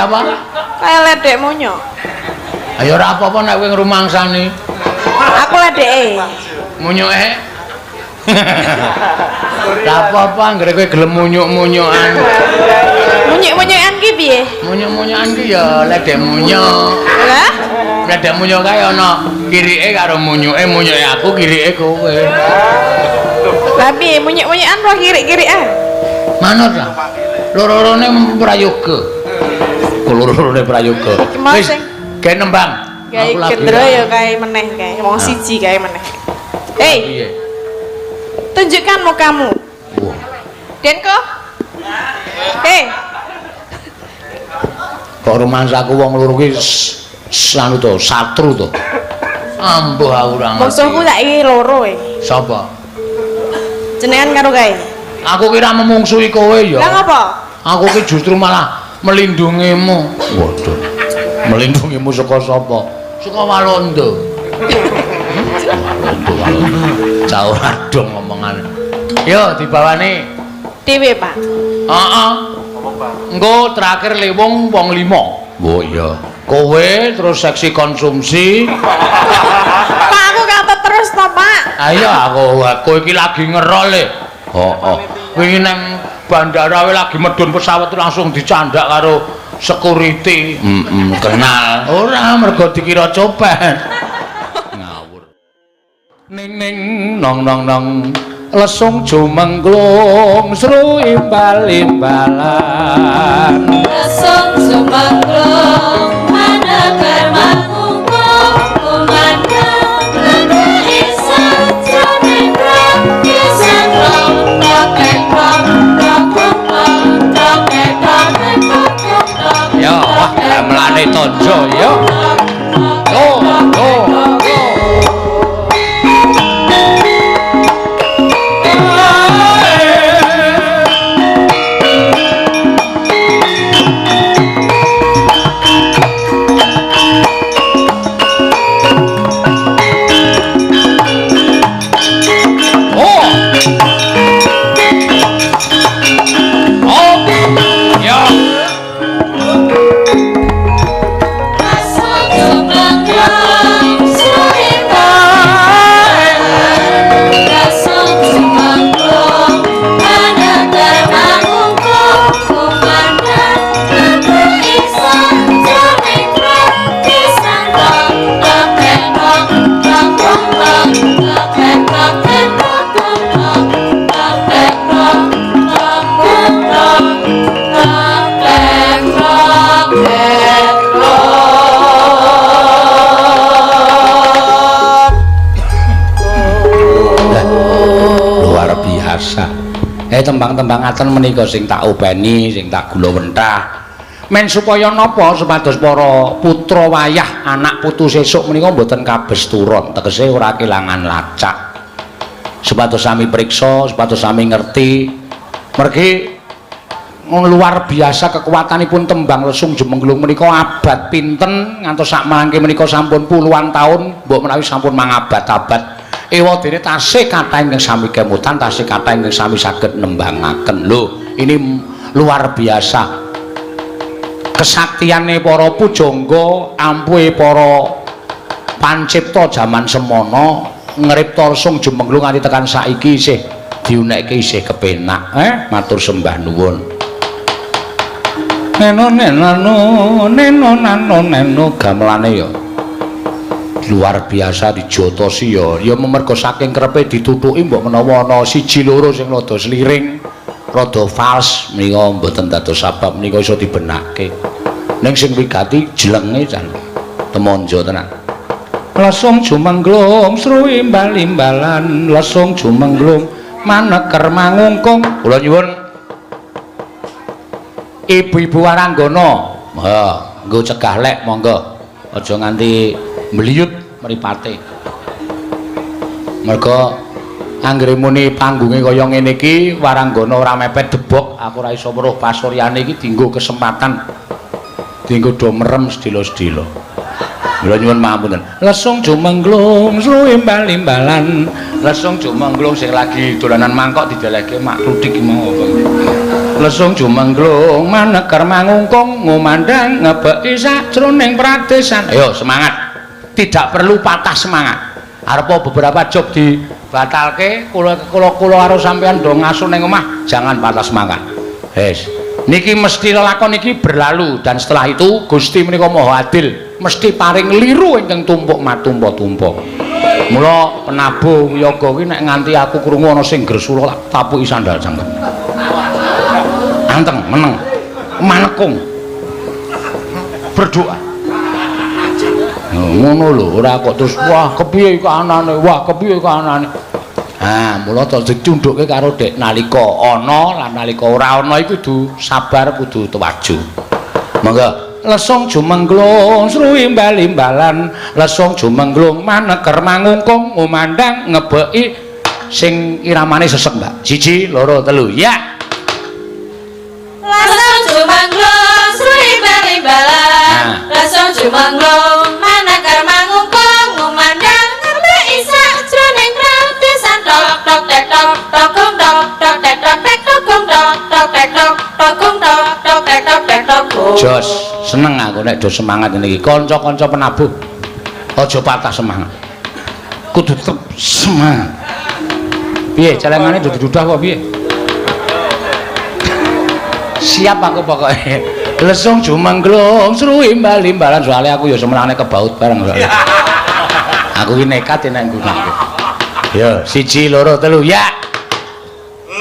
Kaya apa? Kaya ledek monyo. Ayo ora apa-apa nek kowe ngrumangsani. Aku ledeke. Munyoke. Ora apa-apa anggere kowe gelem munyuk-munyokan. Munyuk-munyokan ki piye? Munyuk-munyokan ki ya ledek munyuk. Lah? Ledek munyuk kae ana kirike karo munyuke, munyuke aku kirike kowe. Lah piye munyuk-munyokan roh kirik-kirikan? Manut ta? Loro-lorone prayoga. Loro-lorone prayoga. Wis gawe nembang. Gawe gendro ya kae meneh kae. Wong siji kae meneh. Hei. Tunjukkan mukamu. Wah. Denko. Hei. Kok rumangsaku wong loro ki anu to, satru to. Ambuh aku ora ngerti. Musuhku saiki loro e. Sapa? Jenengan karo kae. Aku kira memungsuhi kowe ya. Lah ngapa? Aku ki justru malah melindungimu. Waduh. Melindungimu saka sapa? Saka Walanda. Jauh adong ngomongan. Yo dibawani. Dhewe, Pak. Heeh. Engko terakhir lewung wong 5. Oh iya. Kowe terus seksi konsumsi. Pak aku kata terus to, Pak. Ayo aku iki lagi ngerol e. Heeh. Wingi nang bandara wae lagi medun pesawat langsung dicandak karo security. Kenal. Ora mergo dikira copet. Ngawur. Ning ning nong nong nong lesung jumengglung sru imbal-imbalan. Lesung jumengglung manekar mangungkung kumandang lagu isan jroning rong isan rong rokek rong rokok rong rokek rong rokok rong. Yo, wah gamelane tonjo yo. Yo, yo. Tembang-tembang ngaten menika sing tak openi, sing tak gula wentah. Men supaya napa supados para putra wayah anak putu sesuk menika mboten kabes turun, tegese ora kelangan lacak. Supados sami priksa, supados sami ngerti. Mergi luar biasa kekuatanipun tembang lesung jumengglung menika abad pinten ngantos sak mangke menika sampun puluhan taun, mbok menawi sampun mangabad-abad. Ewa dene tasih kathah ingkang sami kemutan, tasih kathah ingkang sami saged nembangaken. Lho, ini luar biasa. Kesaktiane para pujangga, ampuhe para pancipta jaman semono ngripta lesung jumengglung nganti tekan saiki isih diunekke isih kepenak. Matur sembah nuwun. Neno gamelane ya. Luar biasa dijotosi ya memerga saking krepe ditutuki mbok menawa ana siji loro sing rada sliring rada fals menika mboten dados sabab menika iso dibenakke ning sing wigati jelenge jan temonjo tenan lesung jumengglung sru imbal-imbalan lesung jumengglung maneker mangungkung kula nyuwun ibu-ibu waranggana nggo cegah lek monggo aja nganti mliyut mripate. Merga anggere muni panggunge kaya ngene iki waranggana ora mepet debok, aku ora iso weruh pasuryane iki dienggo kesempatan dienggo do merem sedilo-sedilo. Kula nyuwun pangapunten. Lesung jumenglung suwi imbal-imbalan. Lesung jumenglung sing lagi dolanan mangkok dideleke mak kluthik mau. Lesung jumenglung maneker mangungkung ngumandang ngebeki sajroning pradesan. Ayo semangat. Tidak perlu patah semangat. Arepa beberapa job dibatalke, kula karo sampean do ngaso ning omah, jangan patah semangat. Wis. Niki mesti lelakon iki berlalu dan setelah itu Gusti menika Maha Adil mesti paring liru ingkang tumpuk matumpa-tumpa. Mula penabuh yoga kuwi nek nganti aku krungu ana sing gresula tak tapuki sandal sampean. Anteng meneng manekung berdoa. Ngono lho, ora kok terus wah kepiye kanane, wah kepiye kanane. Mula to dicundhukke karo dek nalika ana lan nalika ora ana iku kudu sabar, kudu tuwaju. Monggo lesung jumenglung sruwi imbal-imbalan, lesung jumenglung maneker mangungkung ngumandang ngebeki sing iramane sesek, Mbak. 1 2 3 ya. Lesung jumenglung sruwi imbal-imbalan, lesung jumenglung maneker mangungkung ngumandang ngebeki sajroning pradesan tok tok tek tok tok gung tok tok tek tok tek tok gung tok tok tek tok tok gung tok tok tek tok tek tok. Jos, seneng aku nek do semangat niki. Kanca-kanca penabuh aja patah semangat. Kudu tetep semangat. Piye celengane duduh-dudah apa piye? Siap aku pokoknya. Lesung jumenglung sruwi imbal-imbalan soalnya aku ya semenane kebaut bareng soalnya. Aku ki nekat nek nggunakake. Ya, 1 2 3 ya.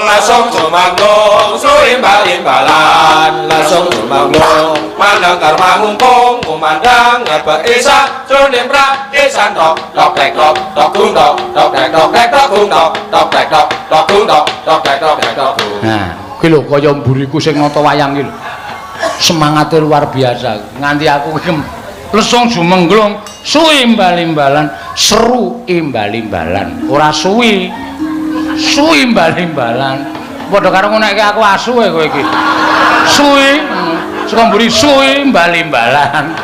Lesung jumenglung sruwi imbal-imbalan, lesung jumenglung maneker mangungkung ngumandang ngebeki sajroning pradesan tok tok tek tok tok gung tok tok tek tok tek tok gung tok tok tek tok tok gung tok tok tek tok tek tok. Nah, kuwi lho kaya mburiku sing nata wayang iki lho. Semangate luar biasa. Nganti aku iki lesung jumenglung suwi imbal-imbalan, seru imbal-imbalan. Ora suwi. Suwi imbal-imbalan. Padha karo ngeneke aku asu kowe iki. Suwi, saka mburi suwi imbal-imbalan.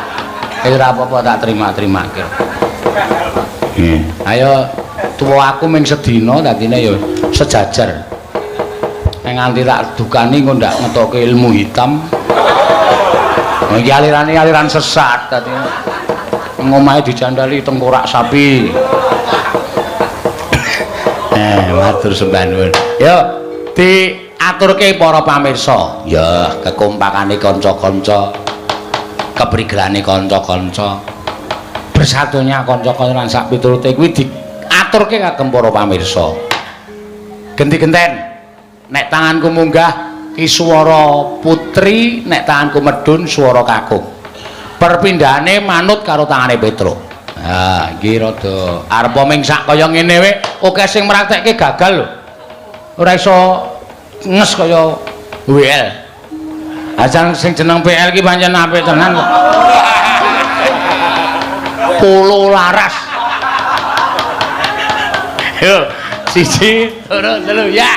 Ora apa-apa tak terima-terimake. Ayo tuwa aku ming sedina dadine ya sejajar. Nek nganti tak dukani engko ndak ngetoke ilmu hitam. Iki alirane aliran sesat dadi. Ngomahe dijandali tengkorak sapi. Matur sembah nuwun. Yo diaturke para pamirsa. Ya kekompakane kanca-kanca, keprigelane kanca-kanca. Bersatunya kanca-kanca lan sak piturute kuwi diaturke kagem para pamirsa. Genti-genten nek tanganku munggah ki swara putri, nek tanganku medun swara kakung. Perpindahane manut karo tangane Petruk. Iki rada arepa ming sak kaya ngene wae, oke sing mraktekke gagal lho. Ora iso nges kaya WL. Ajan sing jeneng PL ki pancen apik tenan kok. Polo laras. Yo, 1 2 3 ya.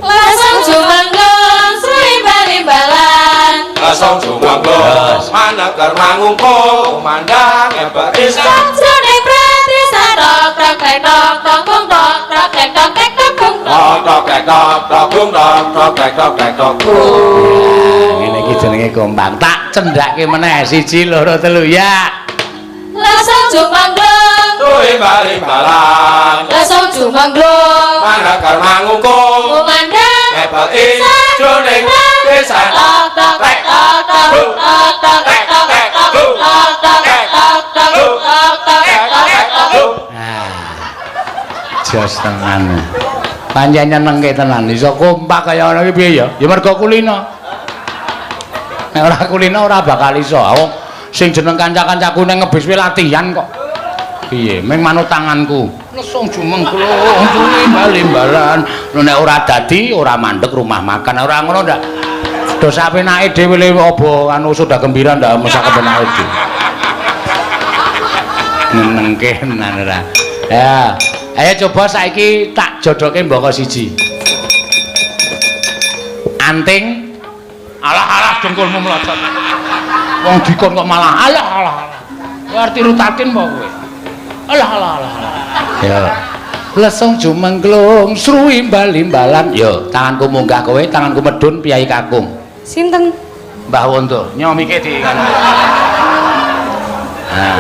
Lesung jumenglung sruwi imbal-imbalan, Lesung jumenglung maneker mangungkung ngumandang ngebeki sajroning pradesan tok tok tek tok tok gung tok tok tek tok tek tok gung tok tok tek tok tok gung tok tok tek tok tek tok. Ngene iki jenenge kompak. Tak cendhake meneh 1 2 3 ya. Lesung jumenglung Sruwi imbal-imbalan, lesung jumenglung maneker mangungkung ngumandang ngebeki sajroning pradesan tok tok tek tok tok tok tok tek tok tek tok tok tok tek tok tok tok tok tek tok tek tok. Jos tenan. Pancen nyenengke tenan. Iso kompak kaya ngono iki piye ya? Ya mergo kulino. Nek ora kulino ora bakal iso. Sing jeneng kanca-kancaku ning ngebis wae latihan kok. Piye? Ming manut tanganku. Lesung jumenglung suwi imbal-imbalan. Lho nek ora dadi ora mandeg rumah makan. Ora ngono ndak. Do sapenake dhewe le apa anu sudah gembira ndak mesti kepenake dhewe. Nyenengke tenan ora. Ya. Ayo coba saiki tak jodoke mboko 1. Anting. Alah-alah dengkulmu mlocot. Wong dikon kok malah alah-alah. Arti rutatin apa kowe? Alah. Ya. Lesung jumengklung sru imbal-imbalan. Yo, tanganku munggah kowe, tanganku medun piyai kakung. Sinten? Mbah Wonto. Nyomike di kan. Nah,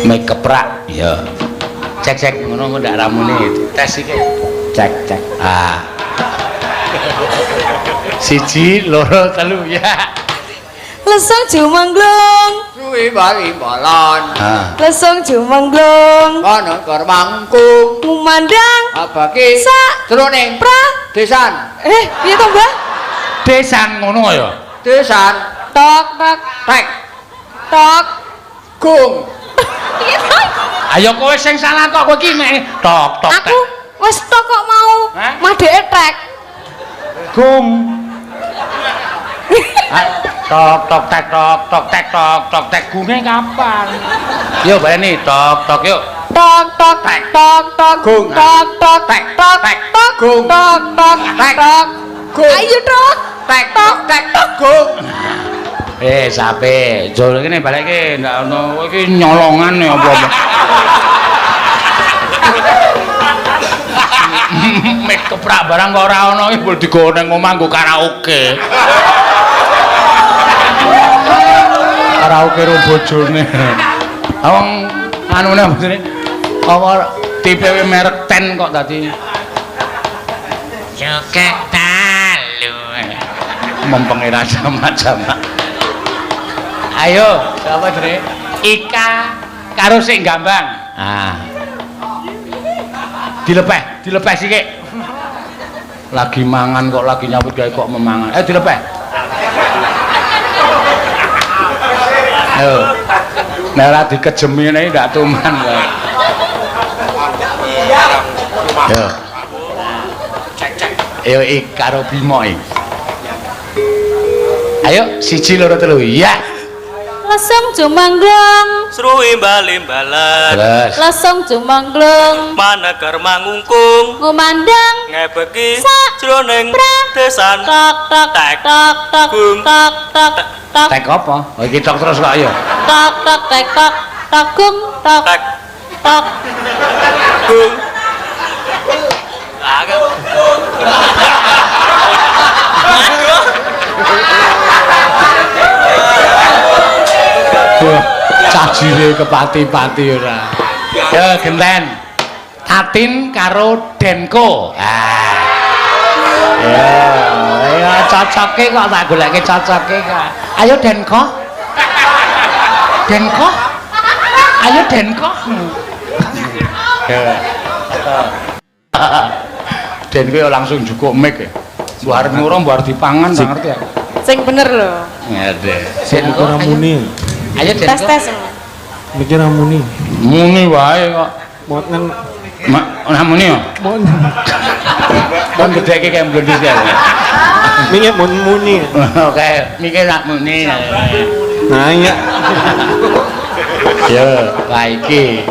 mek keprak. Ya. Cek ngono ndak ramune. Tes iki. Cek. Ah. 1 2 3 ya. Lesung jumengklung Suwi bali balon Ah. lesung jumengklung Kono kor mangkung ngumandang Abaki sak Jroning pra Desan piye to Mbah? Desan ngono ya. Desan Tok tok Tek tok Gung piye to? Ayo kowe sing salah kok kowe iki mek tok. Aku wis tok kok mau Hah? madheke trek. Gung. Tok tek gunge kapan? Yo baleni tok yuk. Tok tok tok tok Gung. tok tok Tek, tok tek, tok gung. tok tok Tek, tok gung. ayo tok Tek tek gung Sape, jol kene baleke ndak ono kowe iki nyolongan ya apa-apa. Mek keprak barang kok ora ono iki mbok digowo nang omah nggo karaoke. Karaoke ro bojone. Wong anune bojone apa tipe merek Ten kok tadi. Cokek dalu. Mempenge macam-macam. Ayo, siapa Dre? Ika karo sing gambang. Ah. Dilepeh sik. Lagi mangan kok lagi nyambut gawe kok memangan. Dilepeh. Ayo. Nek ora dikejemi ngene ndak tuman kok. Yo. Cek. Ayo Ik karo Bimo iki. Ayo 1 2 3 ya. Lesung jumangglung Sru imbal-imbalan Terus. lesung jumangglung Manegar mangungkung ngumandang Ngebeki Sak. Jroning Desan tok tok Tek. tok tok Gung. tok tok tok Tek apa? Oh iki tok terus kok ayo. tok tok tek tok tok gung tok Tek. tok Gung Wah, cajire kepati-pati ora. Ya genten. Tatin karo Denko. Ya cocoke kok tak goleke cocoke kok. Ayo Denko. Ayo Denko. Ya. Denko ya langsung jukuk mic ya. Mbok arep ngurung mbok arep dipangan tak ngerti aku. Sing bener lho. Ngede. Mikir muni. Ayo Denko. Tes. Mikir muni. Muni wae kok. Moten Ora muni yo. mon. Kon gedeke kayak blondis ya. Mikir muni. Oke, mikir nak muni. Nah iya. Ya, iki.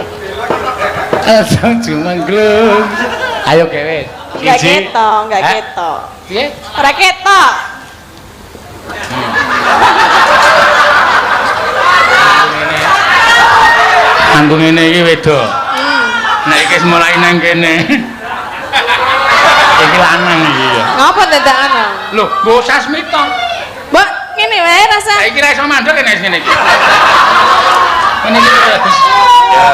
Asal cuma glung. Ayo kewe. Enggak ketok, enggak ketok. Piye? Ora ketok. Anggung ngene iki wedok. Nek iki mulai nang kene. Iki lanang iki ya. Ngapa dadak ana? Lho, mbok sasmita. Mbok ngene wae rasa. Saiki ra iso mandek nek ngene iki. Ngene iki terus. Ya.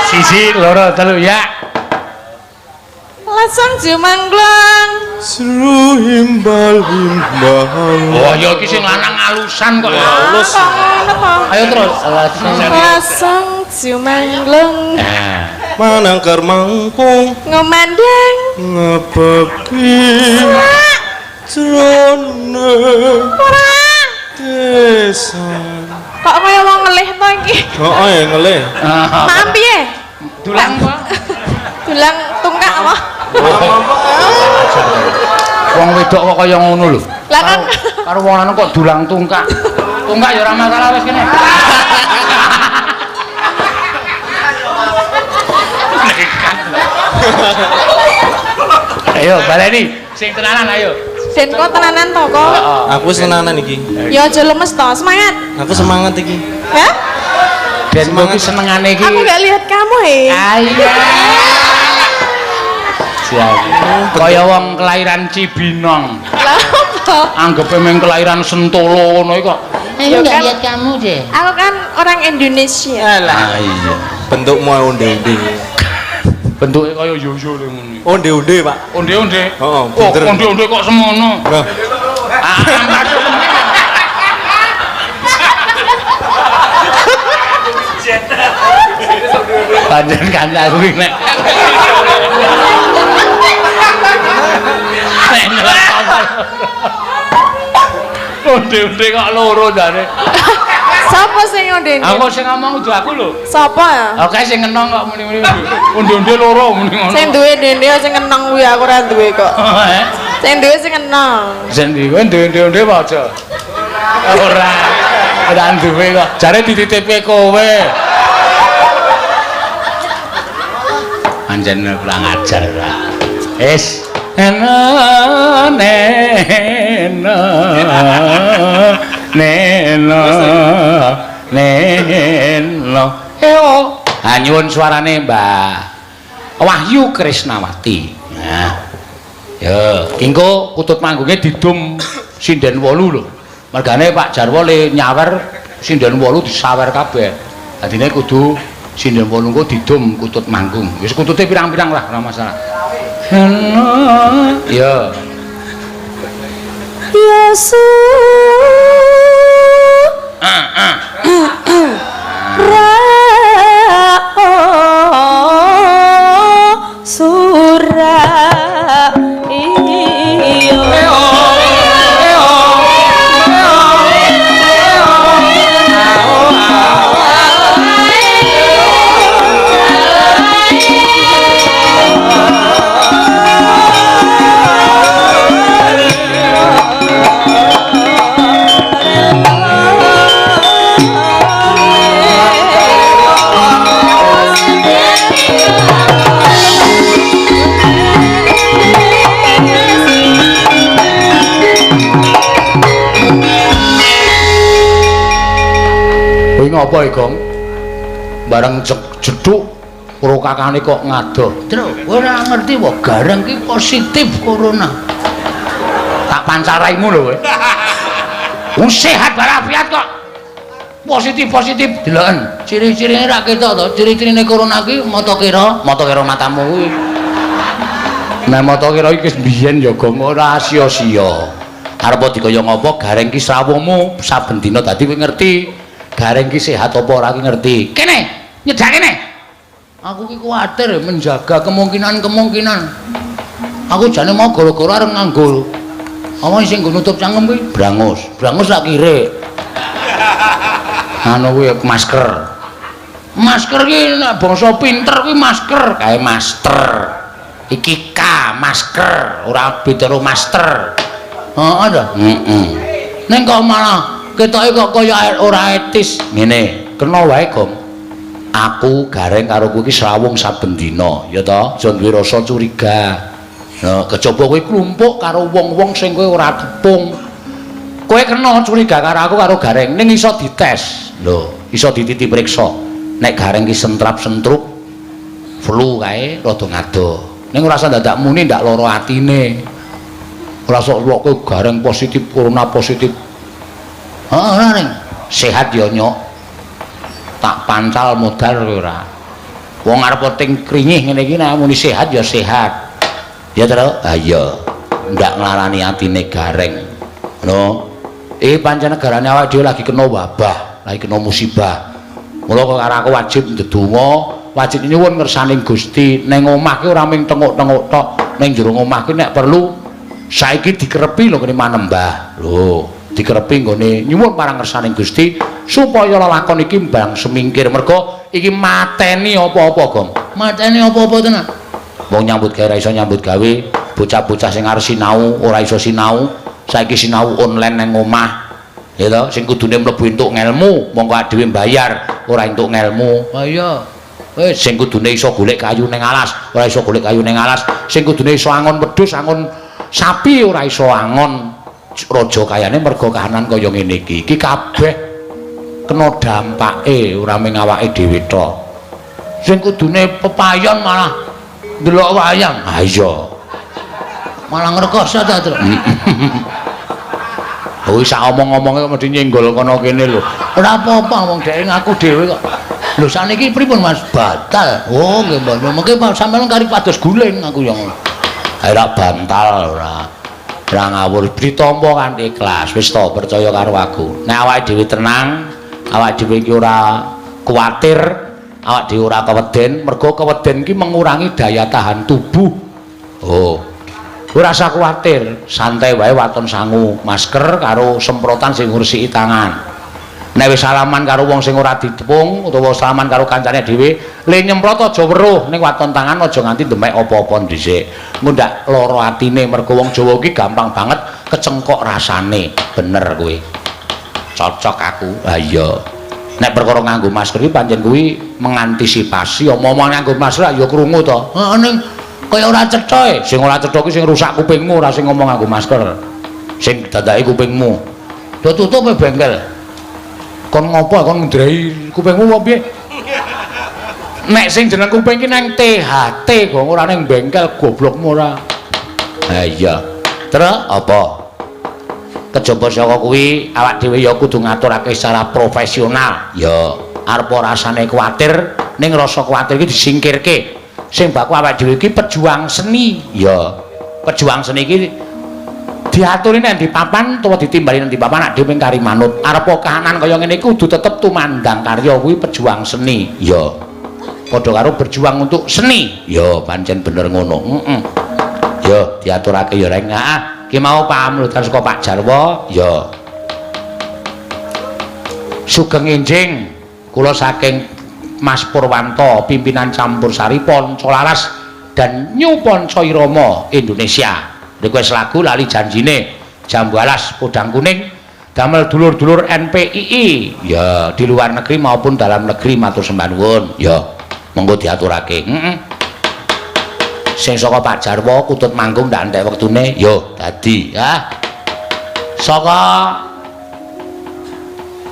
1 2 3 ya. Lesung jumangglung. Seru imbal. Oh, ya iki sing lanang alusan kok. Halus. Ayo terus. Lesung jumangglung Manangkar mangkung ngumandang ngebeki jroning ora. desan. Kok kaya wong ngelih to iki? Heeh ngelih. Maaf piye? Dulang apa? Dulang tungkak apa? Wong wedok kok kaya ngono lho. Lah kan Karo wong lanang kok dulang tungkak. Tungkak ya ora masalah wis kene. Ayo baleni sing tenanan ayo. Denko tenanan to kok. Aku senanan iki. Ya aja lemes to, semangat. Aku semangat iki. Ya? Ben kok iki senengane iki. Aku gak lihat kamu, Iya. Siap. Kaya wong kelahiran Cibinong. Lah apa? Anggepe meng kelahiran Sentolo ngono iki kok. Ya Enggak kan? lihat kamu deh. Aku kan orang Indonesia. Ah iya. Bentukmu onde-onde. Bentuke kaya yoyo le ngono. Onde-onde, Pak. Onde-onde. Oh, Oh, bener. onde-onde kok semono. Lah, Panjen kancaku iki nek. Onde-onde kok loro jane. Sapa sing ngondene? Aku sing ngomong udah aku lho. Sapa ya? Oke sing ngenong kok muni-muni. Onde-onde loro muni ngono. Sing duwe dene sing keneng kuwi aku ora duwe kok. Eh? Sing duwe sing keneng. Sing ndi kowe onde-onde apa aja? Ora. Ora duwe kok. Jare dititipe kowe. Anjen kurang ajar ora. Wis. Neno nyuwun suarane Mbak Wahyu Krisnawati. Nah. Ya, kengko kutut manggungnya didum sinden 8 lho. Mergane Pak Jarwo le nyawer sinden 8 disawer kabeh. Dadine kudu sinden 8 kok didum kutut manggung. Wis kutute pirang-pirang lah ora masalah. Ya. Yesu surah iyo Apa iki, Gong? Bareng jeduk karo kakane kok ngadoh. Tru, ora ngerti wae gareng ki positif corona. Tak pancal raimu lho kowe. Wong sehat walafiat kok. Positif deloken. Ciri-cirine ra ketok to. Ciri-cirine corona ki mata kira matamu kuwi. Nah mata kira iki wis biyen ya, Gong, ora sia-sia. Arep dikaya ngapa gareng ki srawungmu saben dina dadi kowe ngerti. Gareng ki sehat apa ora ki ngerti. Kene, nyedak kene. Aku ki kuwatir menjaga kemungkinan. Aku jane mau gara-gara arep nganggo. Apa sing nggo nutup cangkem kuwi? Brangus. Brangus sak kire. Anu kuwi masker. Masker ki nek bangsa pinter kuwi masker, kae master. Iki K masker, ora beda karo master. Heeh to? Heeh. Ning kok malah ketoke kok kaya ora etis ngene kena wae Gong aku gareng karo kowe iki srawung saben dina ya to aja duwe rasa curiga nah kejaba kowe klumpuk karo wong-wong sing kowe ora tepung kowe kena curiga karo aku karo gareng ning iso dites lho iso dititi priksa nek gareng ki sentrap-sentrup flu kae rada ngadoh ning ora usah dadak muni ndak lara atine ora sok kowe gareng positif corona positif. Ora ning sehat ya nyok. Tak pancal modal kowe ora. Wong arep ting kringih ngene iki nek muni sehat ya sehat. Ya terus ha iya. Ndak nglarani atine gareng. Ngono. Pancen negarane awake dhewe lagi kena wabah, lagi kena musibah. Mula kok karo aku wajib ndedonga, wajib nyuwun ngersaning Gusti. Ning omah ki ora mung tenguk-tenguk tok. Ning jero omah ki nek perlu saiki dikerepi lho kene manembah. Lho. Dikerepi nggone nyuwun marang ngersaning Gusti supaya lelakon iki mbang semingkir merga iki mateni apa-apa Gong mateni apa-apa tenan wong nyambut gawe ora iso nyambut gawe bocah-bocah sing arep sinau ora iso sinau saiki sinau online nang omah ya to sing kudune mlebu entuk ngelmu monggo dhewe mbayar ora entuk ngelmu ha iya wis sing kudune iso golek kayu ning alas ora iso golek kayu ning alas sing kudune iso angon wedhus angon sapi ora iso angon raja kayane merga kahanan kaya ngene iki kabeh kena dampake ora mung awake dhewe tok. Sing kudune pepayon malah ndelok wayang. Ha iya. Malah ngrekoso ta, Tru. Oh, sak omong-omonge kok mesti nyenggol kono kene lho. Ora apa-apa wong dhek ngaku dhewe kok. Lho saniki pripun Mas? Batal. Oh, nggih mboten. Mengke sampeyan kari pados guling aku ya ngono. Ora bantal ora. Ora ngawur ditampa kanthi ikhlas. Wis to percaya karo aku. Nek awake dhewe tenang, awake dhewe iki ora kuwatir, awake dhewe ora keweden, mergo keweden iki mengurangi daya tahan tubuh. Oh. Ora usah kuwatir, santai wae waton sangu, masker karo semprotan sing ngresiki tangan. Nek wis salaman karo wong sing ora ditepung utawa salaman karo kancane dhewe, le nyemprot aja weruh ning waton tangan aja nganti demek apa-apa dhisik. Engko ndak lara atine mergo wong Jawa iki gampang banget kecengkok rasane. Bener kuwi. Cocok aku. Ha iya. Nek perkara nganggo masker iki pancen kuwi mengantisipasi omong-omong nganggo masker ya krungu to. Heeh ning kaya ora cetha e. Sing ora cetha kuwi sing rusak kupingmu, ora sing ngomong nganggo masker. Sing dadake kupingmu. Do tutup e bengkel. Kon ngopo kon ngendrai kupingmu apa piye? Nek sing jeneng kuping iki nang THT kok ora ning bengkel goblokmu ora. Ha iya. Terus apa? Kejaba saka kuwi awak dhewe ya kudu ngaturake secara profesional. Ya, arep ora rasane kuwatir, ning rasa kuwatir iki disingkirke. Sing baku awake dhewe iki pejuang seni. Ya, pejuang seni iki diaturi nek di papan utawa ditimbali nang di papan nek dhewe kari manut. Arep kahanan kaya ngene iki kudu tetep tumandang karya kuwi pejuang seni. Ya. Padha karo berjuang untuk seni. Ya, pancen bener ngono. Heeh. Ya, diaturake ya reng. Heeh. Ki mau paham lho saka Pak Jarwo. Ya. Sugeng enjing kula saking Mas Purwanto, pimpinan Campursari Panca Laras dan New Panca Irama Indonesia. Request lagu lali janjine Jambu Alas Podang Kuning damel dulur-dulur NPII ya di luar negeri maupun dalam negeri matur sembah nuwun. Ya, monggo diaturake. Heeh. Sing saka Pak Jarwo kutut manggung ndak entek wektune. Yo, dadi ya. Saka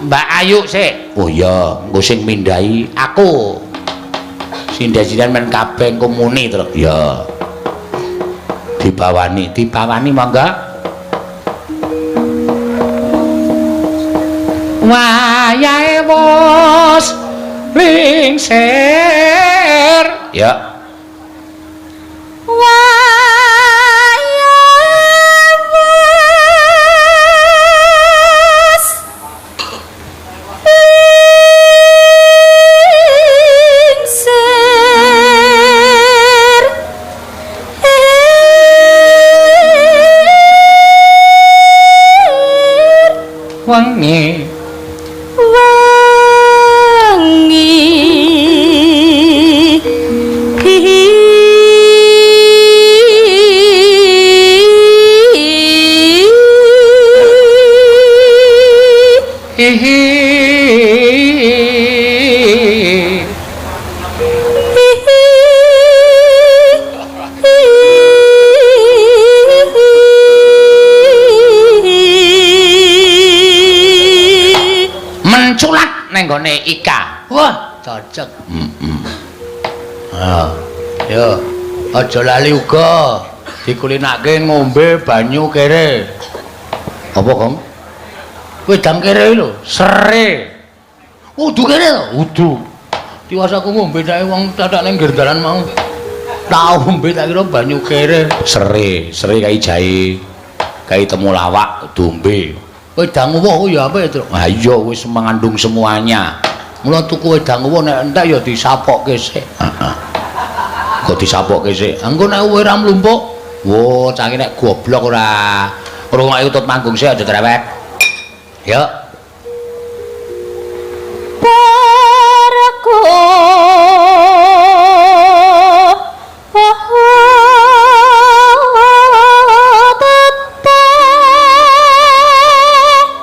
Mbak Ayu sik. Oh iya, engko sing mindhahi aku. Sindah-sindah men kabeh komuni terus. Ya. Dibawani mangga. Wayahe wis lingser. Ya. Wangi menculat neng gone Ika. Wah, cocok. Ya, aja lali uga dikulinake ngombe banyu kere. Apa, Kong? Wedang kere lho, sere. Udu kere to? Udu. Diwasaku ngombe nek wong dadak ning gerdalan mau. Tak ngombe tak kira banyu kere. Sere kai jahe. Kai temulawak dombe. Wedang uwoh ya apa itu? Ah iya wis mengandung semuanya. Mula tuku wedang uwoh nek entek ya disapokke sik. Heeh. Kok disapokke sik. Engko nek uwoh ora mlumpuk, wo cangke nek goblok ora. Rungokke utut manggung sik aja cerewet. Ya.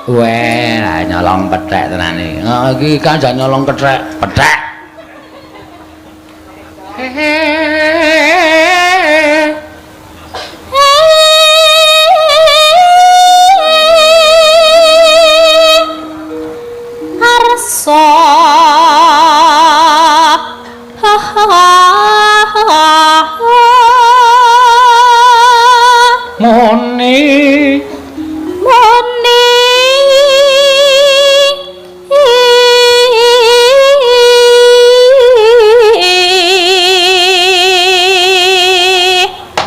Weh, nyolong pethek tenan iki. Iki kanjang nyolong pethek. Arsa muni muni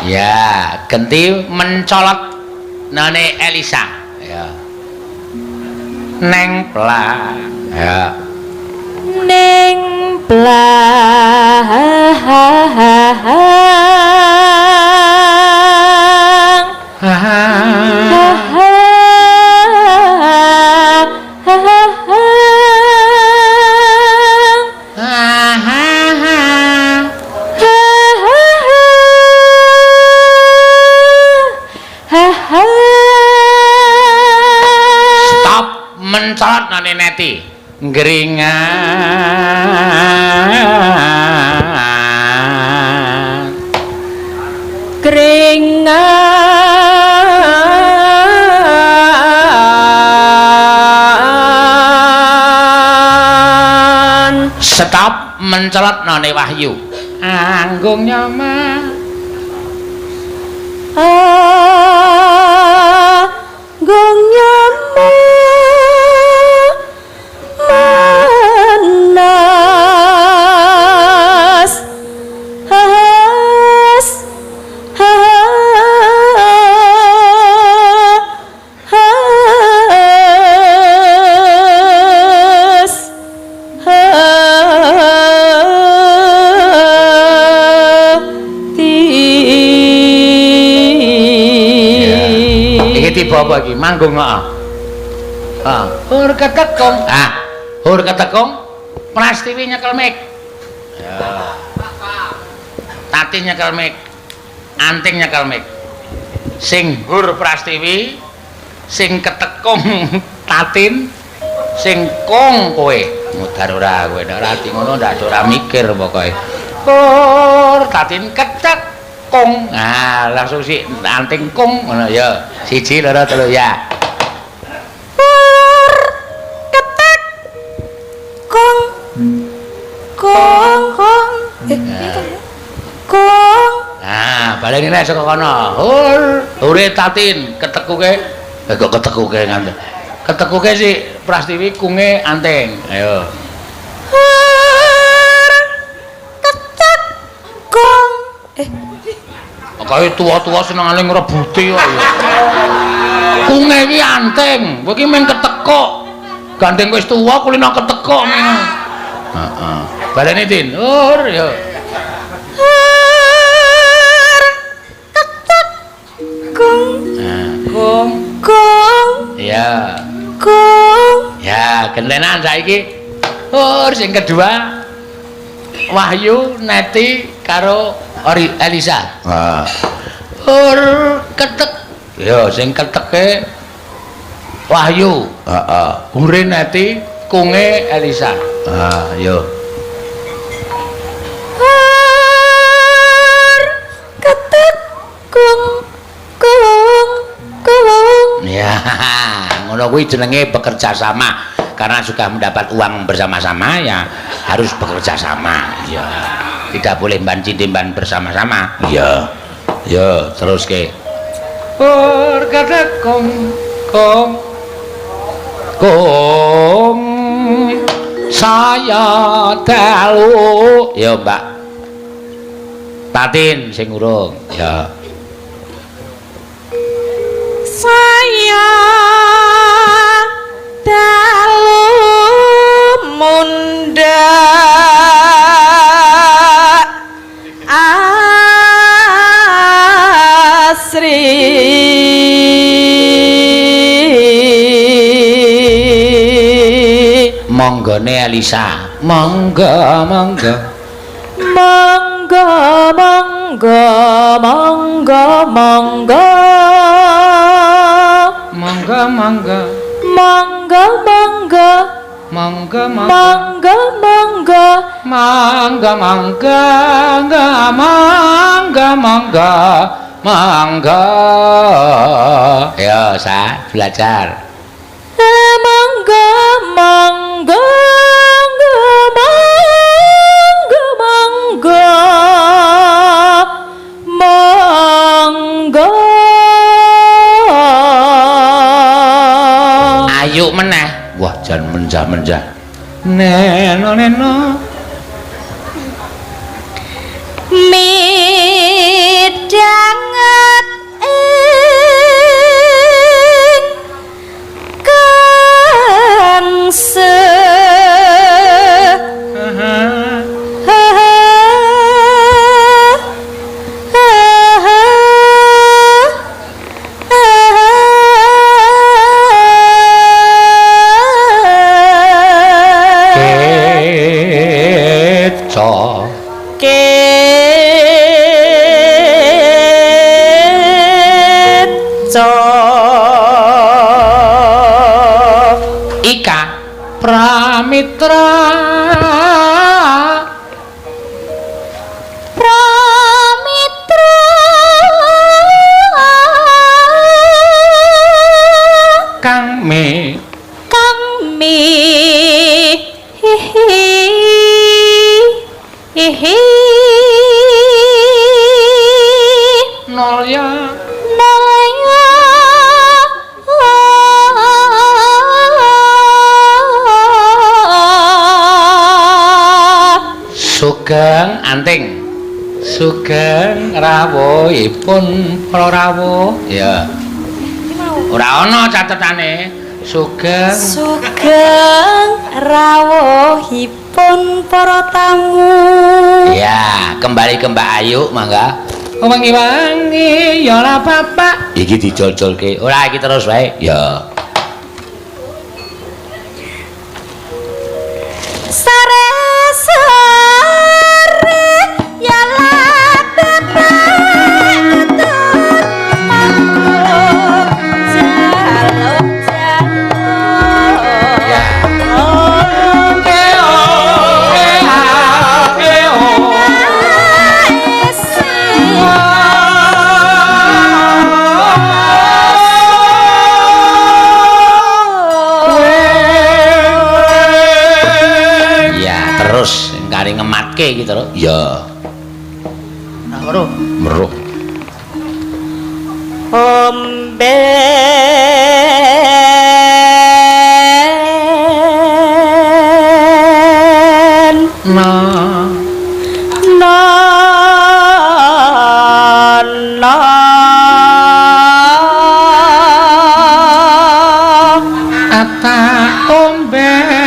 ya genti mencolot nane Elisa ya neng pla ya ning blang stop mencolot nane neti ngeringan keringan stop mencolot nane Wahyu anggung nyama gong nyama manas has iki tiba apa iki manggung heeh hur ketekung hur ketekung Prastiwi nyekel mik ya Tati nyekel mik Anting nyekel mik sing hur Prastiwi sing ketekung Tatin sing kong kowe mudar ora kowe nek ati ngono ndak ora mikir pokoke hur Tatin ketek kong langsung si Anting kong ngono ya siji loro telu ya ketek kong kong kong kong baleni nek saka kono hure Tatin ketekuke kok ketekuke nganti ketekuke si Prastiwi kunge Anting ayo ketek kong kaya tua-tua senengane ngrebuti kok ya. Kunge iki Anting, kowe iki mung ketekok. Gandeng wis tuwa kulino ketekok ming. Heeh. Baleni Tin. Hur ya. ketek kong Kung. kong Ya. kong Ya, gentenan saiki. Hur sing kedua Wahyu Neti karo Elisa. Hur ketek. Ya, sing keteke Wahyu. Heeh. Hure Neti, kunge Elisa. Yo. ketek kong kong kong Ya, ngono kuwi jenenge bekerja sama. Karena sudah mendapat uang bersama-sama ya harus bekerja sama. Ya. Tidak boleh timban bersama-sama. Iya. Ya, terus ke. Berkata kong saya dalu. Ya, Mbak. Tatin sing urung. Ya. saya dalu munda asri monggone Elisa monggo monggo monggo monggo monggo monggo monggo monggo monggo monggo monggo monggo monggo monggo monggo monggo monggo ya sa belajar monggo monggo monggo monggo monggo ayu meneh. Wah, jan menjah-menjah. Neno neno. Midanget ing kangse Ika Pramitra Kang mi Nolya Sugeng anting Sugeng rawuhipun para rawuh ya ora ana catetane Sugeng rawuhipun para tamu ya kembali ke Mbak Ayu mangga wangi-wangi ya ora bapak iki dijol-jolke ora iki terus wae ya ngematke gitu loh ya nah meruh omben ata omben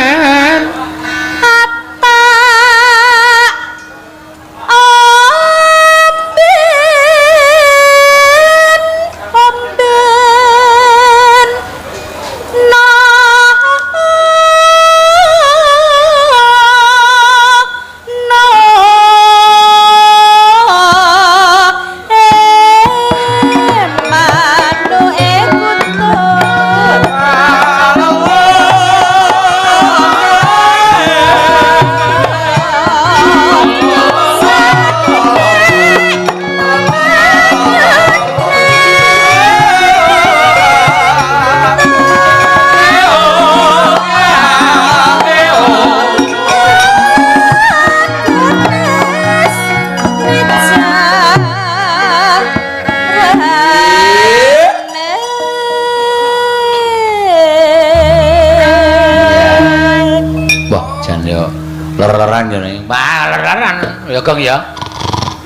lereran ya nih lereran ya Kang ya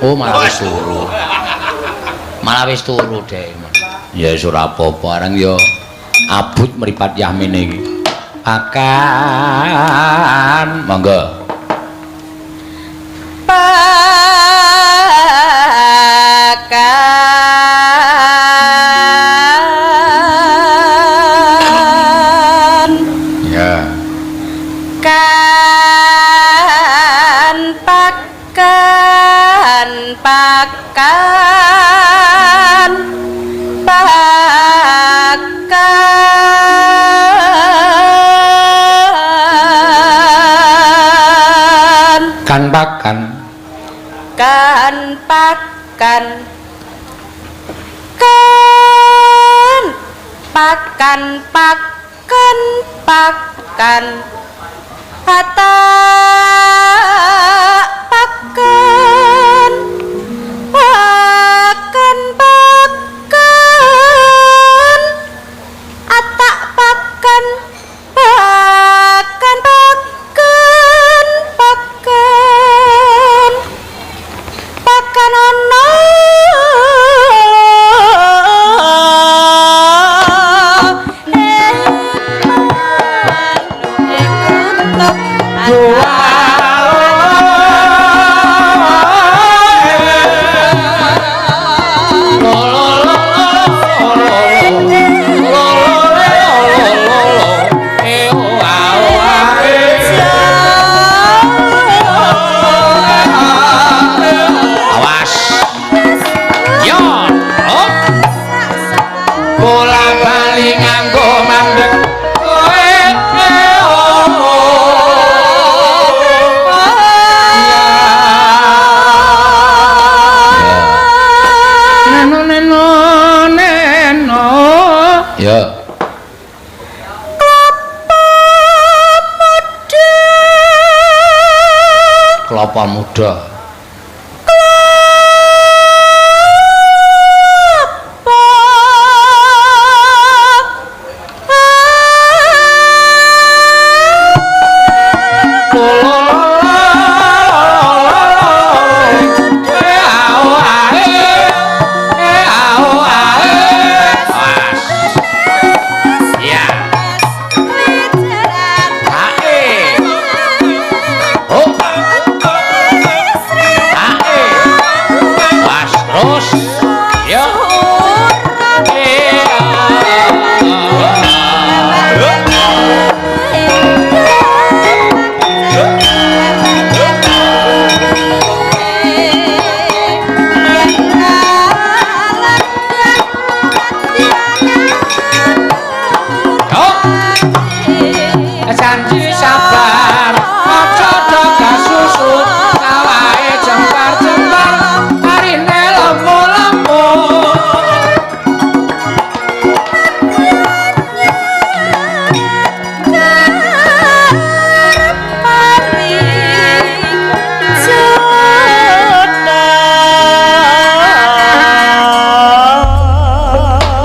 oh malah wis turu deh ya ora apa-apa areng ya abut mripat yamene iki akan monggo pakan hata pakan atak pakan bola bali nganggo mandeg kowe neno ya kelapa muda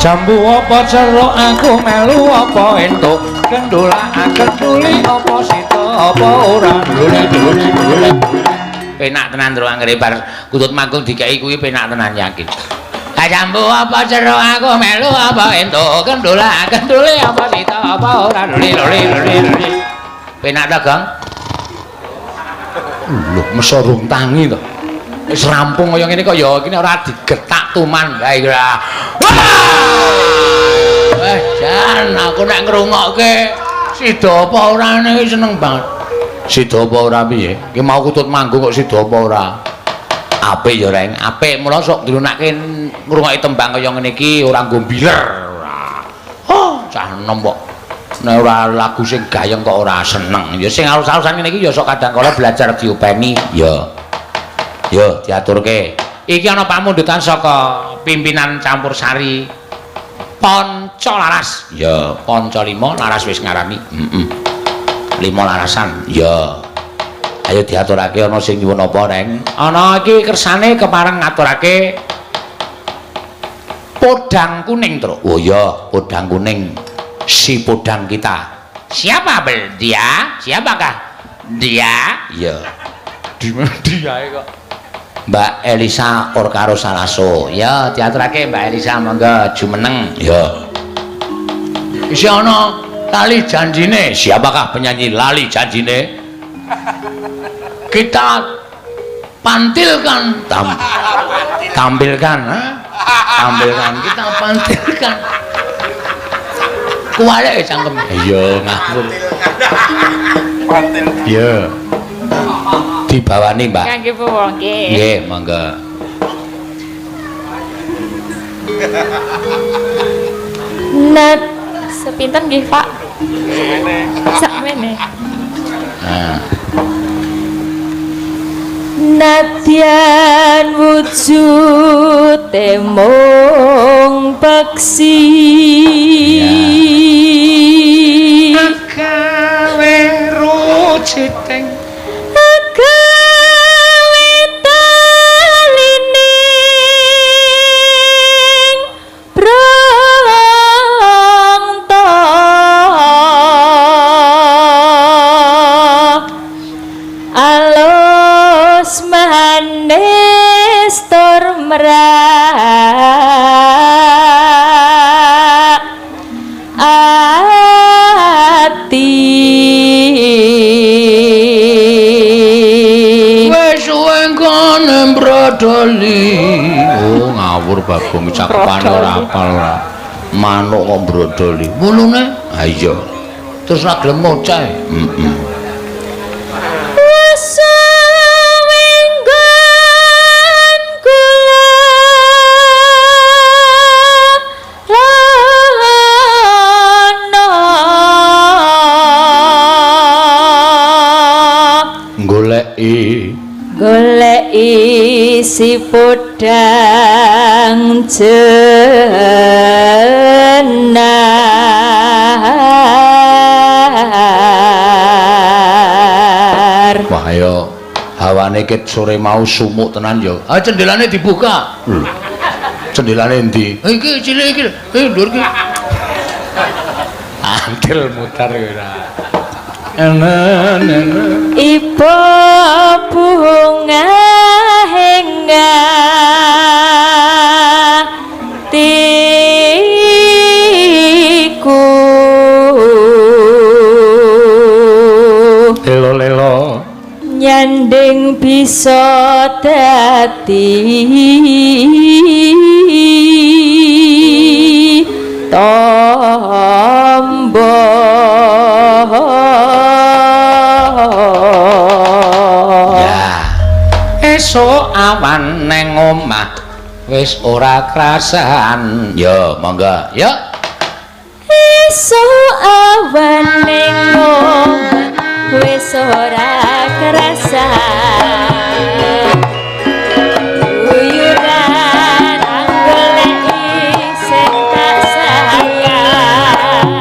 jambu apa ceruk aku melu apa entuk kendulakan kenduli apa sita apa ora duli penak tenan terus anggere bar kutut manggung dikeki kuwi penak tenan yakin jambu apa ceruk aku melu apa entuk kendulakan kenduli apa sita apa ora duli penak ta Gang lho meso rung tangi to wis rampung kaya ngene kok ya iki ora digetak tuman bae ora jan aku nek ngrungokke sida apa ora iki seneng banget sida apa ora piye iki mau kutut manggung kok sida apa ora apik ya reng apik mula sok dilunakke ngrungokke tembang kaya ngene iki ora nggo biler ora cah enom kok nek ora lagu sing gayeng kok ora seneng ya sing alus-alusan ngene iki ya sok kadang kala belajar diopeni ya yo diaturke iki ana pamundutan saka pimpinan campur sari Ponco Laras ya Ponco 5 Laras wis ngarani 5 larasan ya ayo diaturake ana sing nyuwun apa reng ana iki kersane kepareng ngaturake podang kuning Truk oh ya podang kuning si podang kita siapa bel dia siapakah dia ya dia kok Mbak Elisa Orkaro Salaso ya diaturake Mbak Elisa monggo jumeneng ya isi ana Lali Janjine siapakah penyanyi Lali Janjine kita pantilkan tampilkan kita pantilkan kuwale cangkem iya ngawur iya dibawani Mbak kangge wong nggih nggih monggo Nat sepinten nggih Pak sakmene nah Nadyan wujud mung peksi gawe rujiting gawe talining prangta alus manis tur merak ati wis suwe kono brodoli oh ngawur Bagong cakepane ora apal ora manuk kok brodoli mulune ha iya terus ra gelem ngoceh Sawinggan kula si podang jenar. Wah ayo hawane ket sore mau sumuk tenan yo. Ah jendelane dibuka. Jendelane endi? Iki cilik iki. Ndur iki. Antil mutar ora. Ibu bunga hingga tiku lelo-lelo nyanding bisa dadi tombo esuk awan neng omah wis ora krasan yo monggo yo esuk awan ning omah wis ora krasan uyuran anggoleki sing tak sayang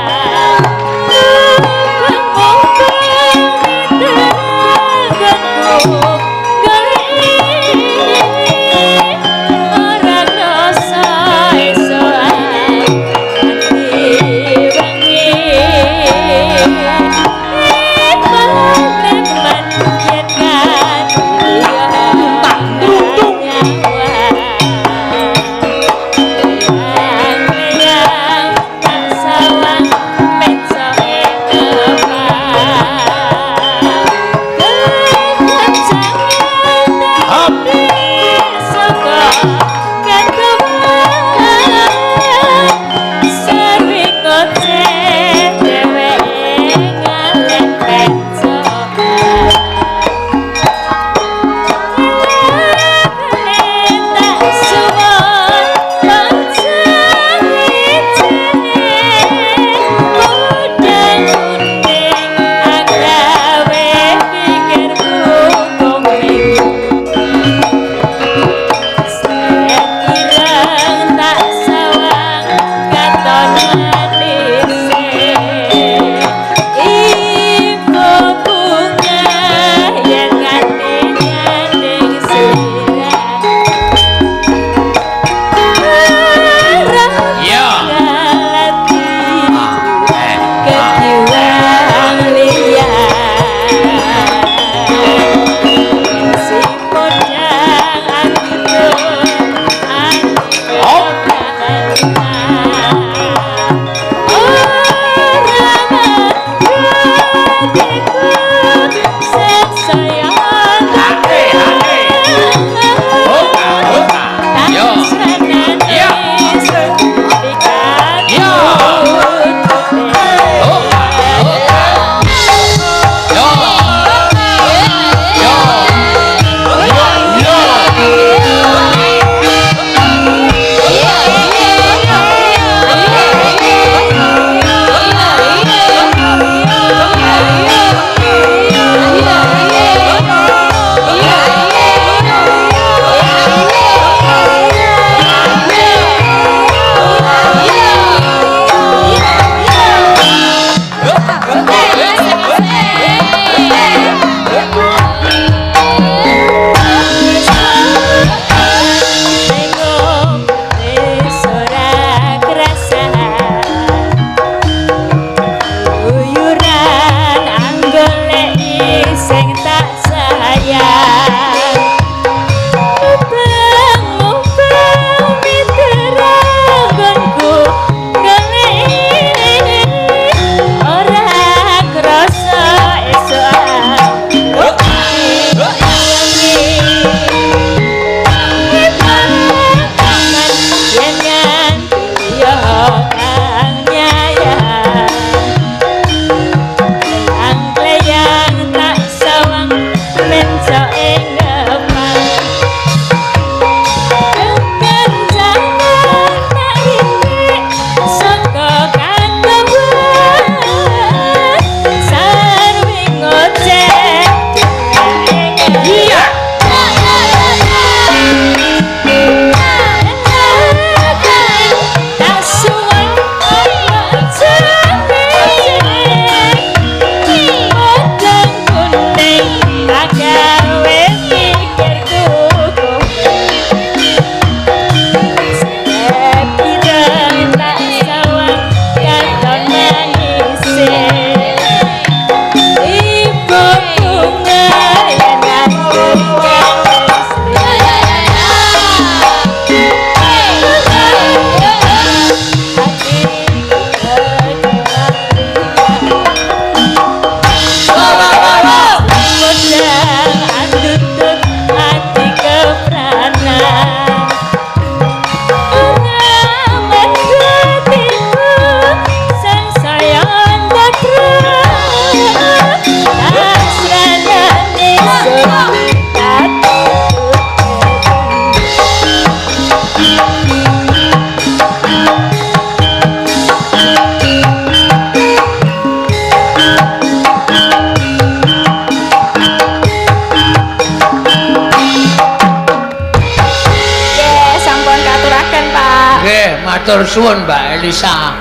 matur suwun Mbak Elisa.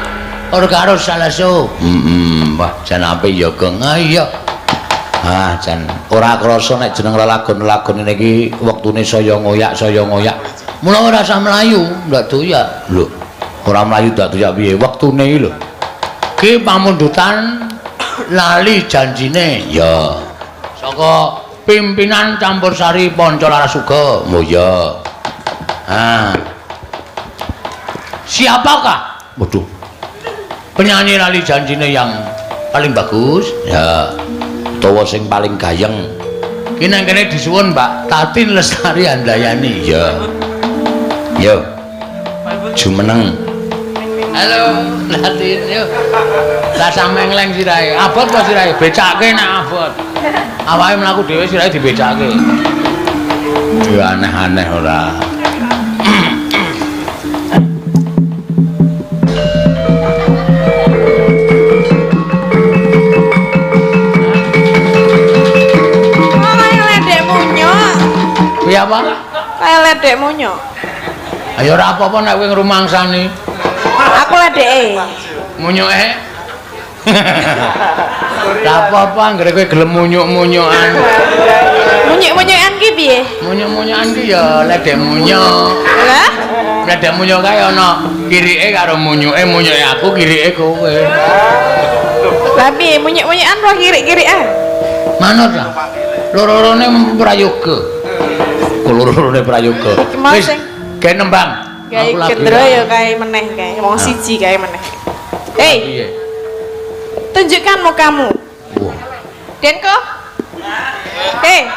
Ora karo salaso. Wah, jan apik ya, Gong. Ah iya. Ah, jan ora krasa nek jeneng lelagon-lelagon niki wektune saya ngoyak. Mula ora usah mlayu, ndak doyak. Lho, ora mlayu ndak doyak piye? Wektune iki lho. Ki pamundutan lali janjine. Ya. Saka pimpinan Campursari Pancalarasuga. Oh ya. Ah. Siapakah? Waduh. Penyanyi lali janjine yang paling bagus? Ya. Utawa sing paling gayeng. Ki nang kene disuwun Mbak Tatin Lestari Handayani. Ya. Yo. Jumeneng. Halo, Tatin yo. Lah sameng-leng sirahe. Abot kok sirahe? Becake nek abot. Awake mlaku dhewe sirahe dibecake. Ya aneh-aneh ora. Piye apa? Kaya ledekmu nyok. Ayo ora apa-apa nek kowe ngrumangsani. Aku ledeke. Munyuke. Ora apa-apa anggere kowe gelem munyuk-munyukan. Munyuk-munyukan ki piye? Munyuk-munyukan ki ya ledek munyuk. Lah? Ledek munyuk kae ana kirike karo munyuke, munyuke aku kirike kowe. Lah piye munyuk-munyukan roh kirik-kirikan? Manut ta? Loro-lorone prayoga. Loro-lorone prayoga. Wis, gawe nembang. Gawe gendro ya kae meneh kae. Wong siji kae meneh. Hei. Tunjukkan mukamu. Wah. Denko. Hei.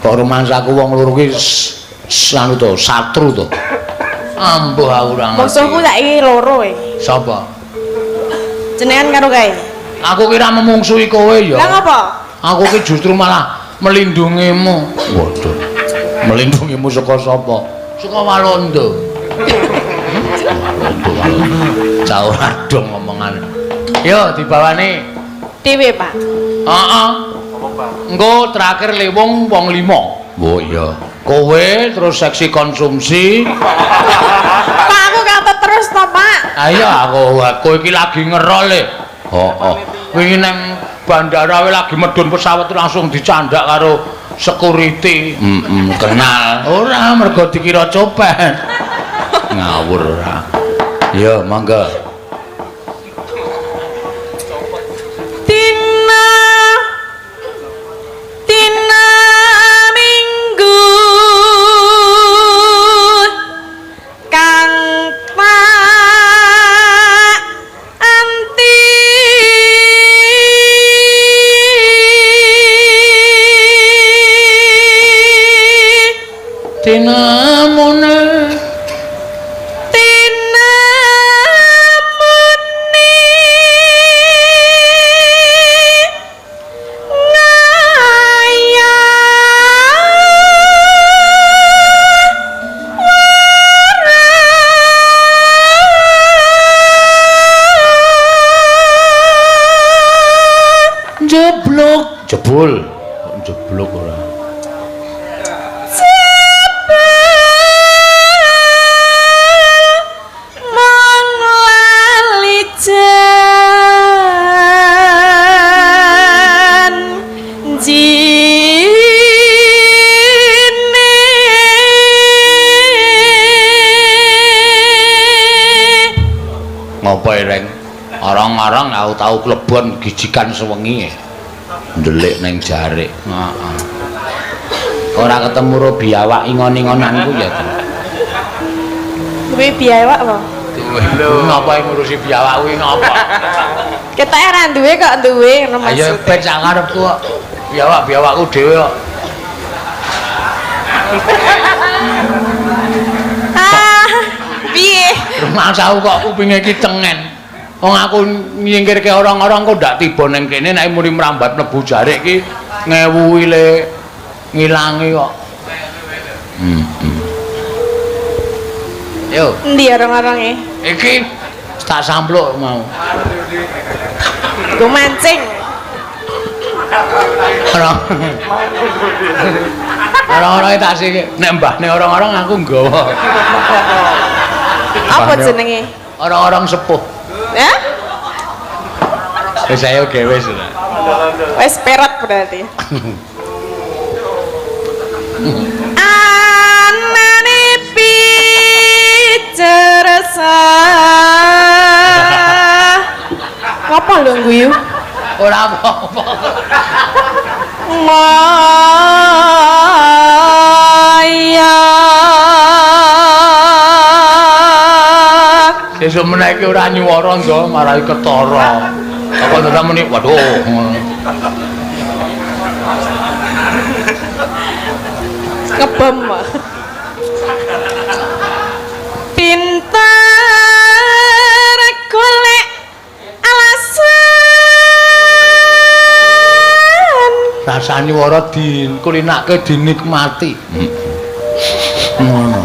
Kok rumangsaku wong loro ki anu to, satru to. Ambuh aku ora ngerti. Musuhku saiki loro e. Sapa? Jenengan karo kae. Aku kira memungsuhi kowe ya. Lah ngapa? Aku ki justru malah melindungimu. Waduh. Melindungimu saka sapa? Saka Walanda. Jauh adong ngomongan. Yo dibawani. Dhewe, Pak. Heeh. Engko terakhir lewung wong 5. Oh iya. Kowe terus seksi konsumsi. Pak aku katut terus to, Pak. Ayo aku iki lagi ngerol e. Heeh. Wingi nang bandara wae lagi medun pesawat langsung dicandak karo security. Kenal. Ora mergo dikira copet. Ngawur ora. Ya, mangga. Tina minggu kang Pak anti Tina mune jebul kok jeblok ora ngopo reng arang-arang aku tau klebon gijikan sewengi ndelik ning jarik. Heeh. Ora ketemu ro biawak ingon-ingonanku ya. Kuwi biawak apa? Lho, ngapa ngurusi biawak kuwi ngapa? Ketoke ora duwe kok duwe ngono maksud. Ayo ben sak karepku kok. Biawak-biawakku dhewe kok. Piye? Rumangsaku kok kupinge iki cengen. Wong aku nyingkirke orang-orang kok ndak tiba ning kene nek muni mrambat mlebu jarik iki ngewuhi le ngilangi kok. Yo. Endi orang-orange? Iki tak sampluk mau. Go mancing. Orang. Orang-orang tak sih nek mbahne orang-orang aku nggawa. Apa jenenge? Orang-orang sepuh. Ya? Wis ayo gawe wis. Wes perat berarti. Anane picerasa. Ngapa lho guyu? Ora apa-apa. Maya. Sesuk meneh iki ora nyuwara ndo marai ketara. Apa tetep muni waduh ngono. Ngebom. Pinter golek alasan. Rasane wara dikulinake dinikmati. Ngono.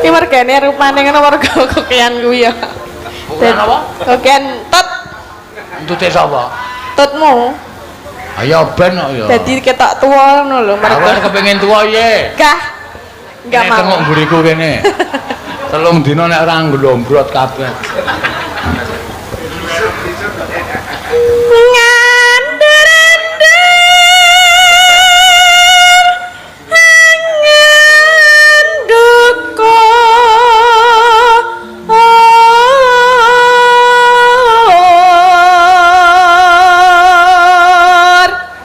Iki mergane rupane ngono warga kokean kuwi ya. Bukan apa? Kokean tot Entute sapa? tutmu. Ayo ben kok ya. Dadi ketok tuwa ngono lho Aku mergo. kepengin tuwa ye. Gah. Enggak Nek tengok mau. mburiku kene. 3 dina nek ora nglombrot kabeh.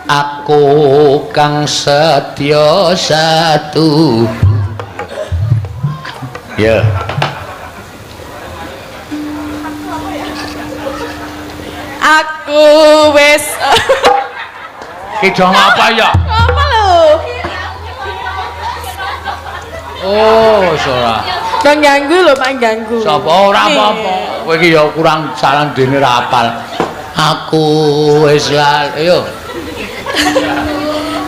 Aku kang setya satu. Ya. Aku wis Ki dong apa ya? apa lho? Oh, ora. Bang ganggu lho, Pak ganggu. Sapa ora apa-apa. Kowe iki ya kurang salan dene ra apal. Aku wis ayo.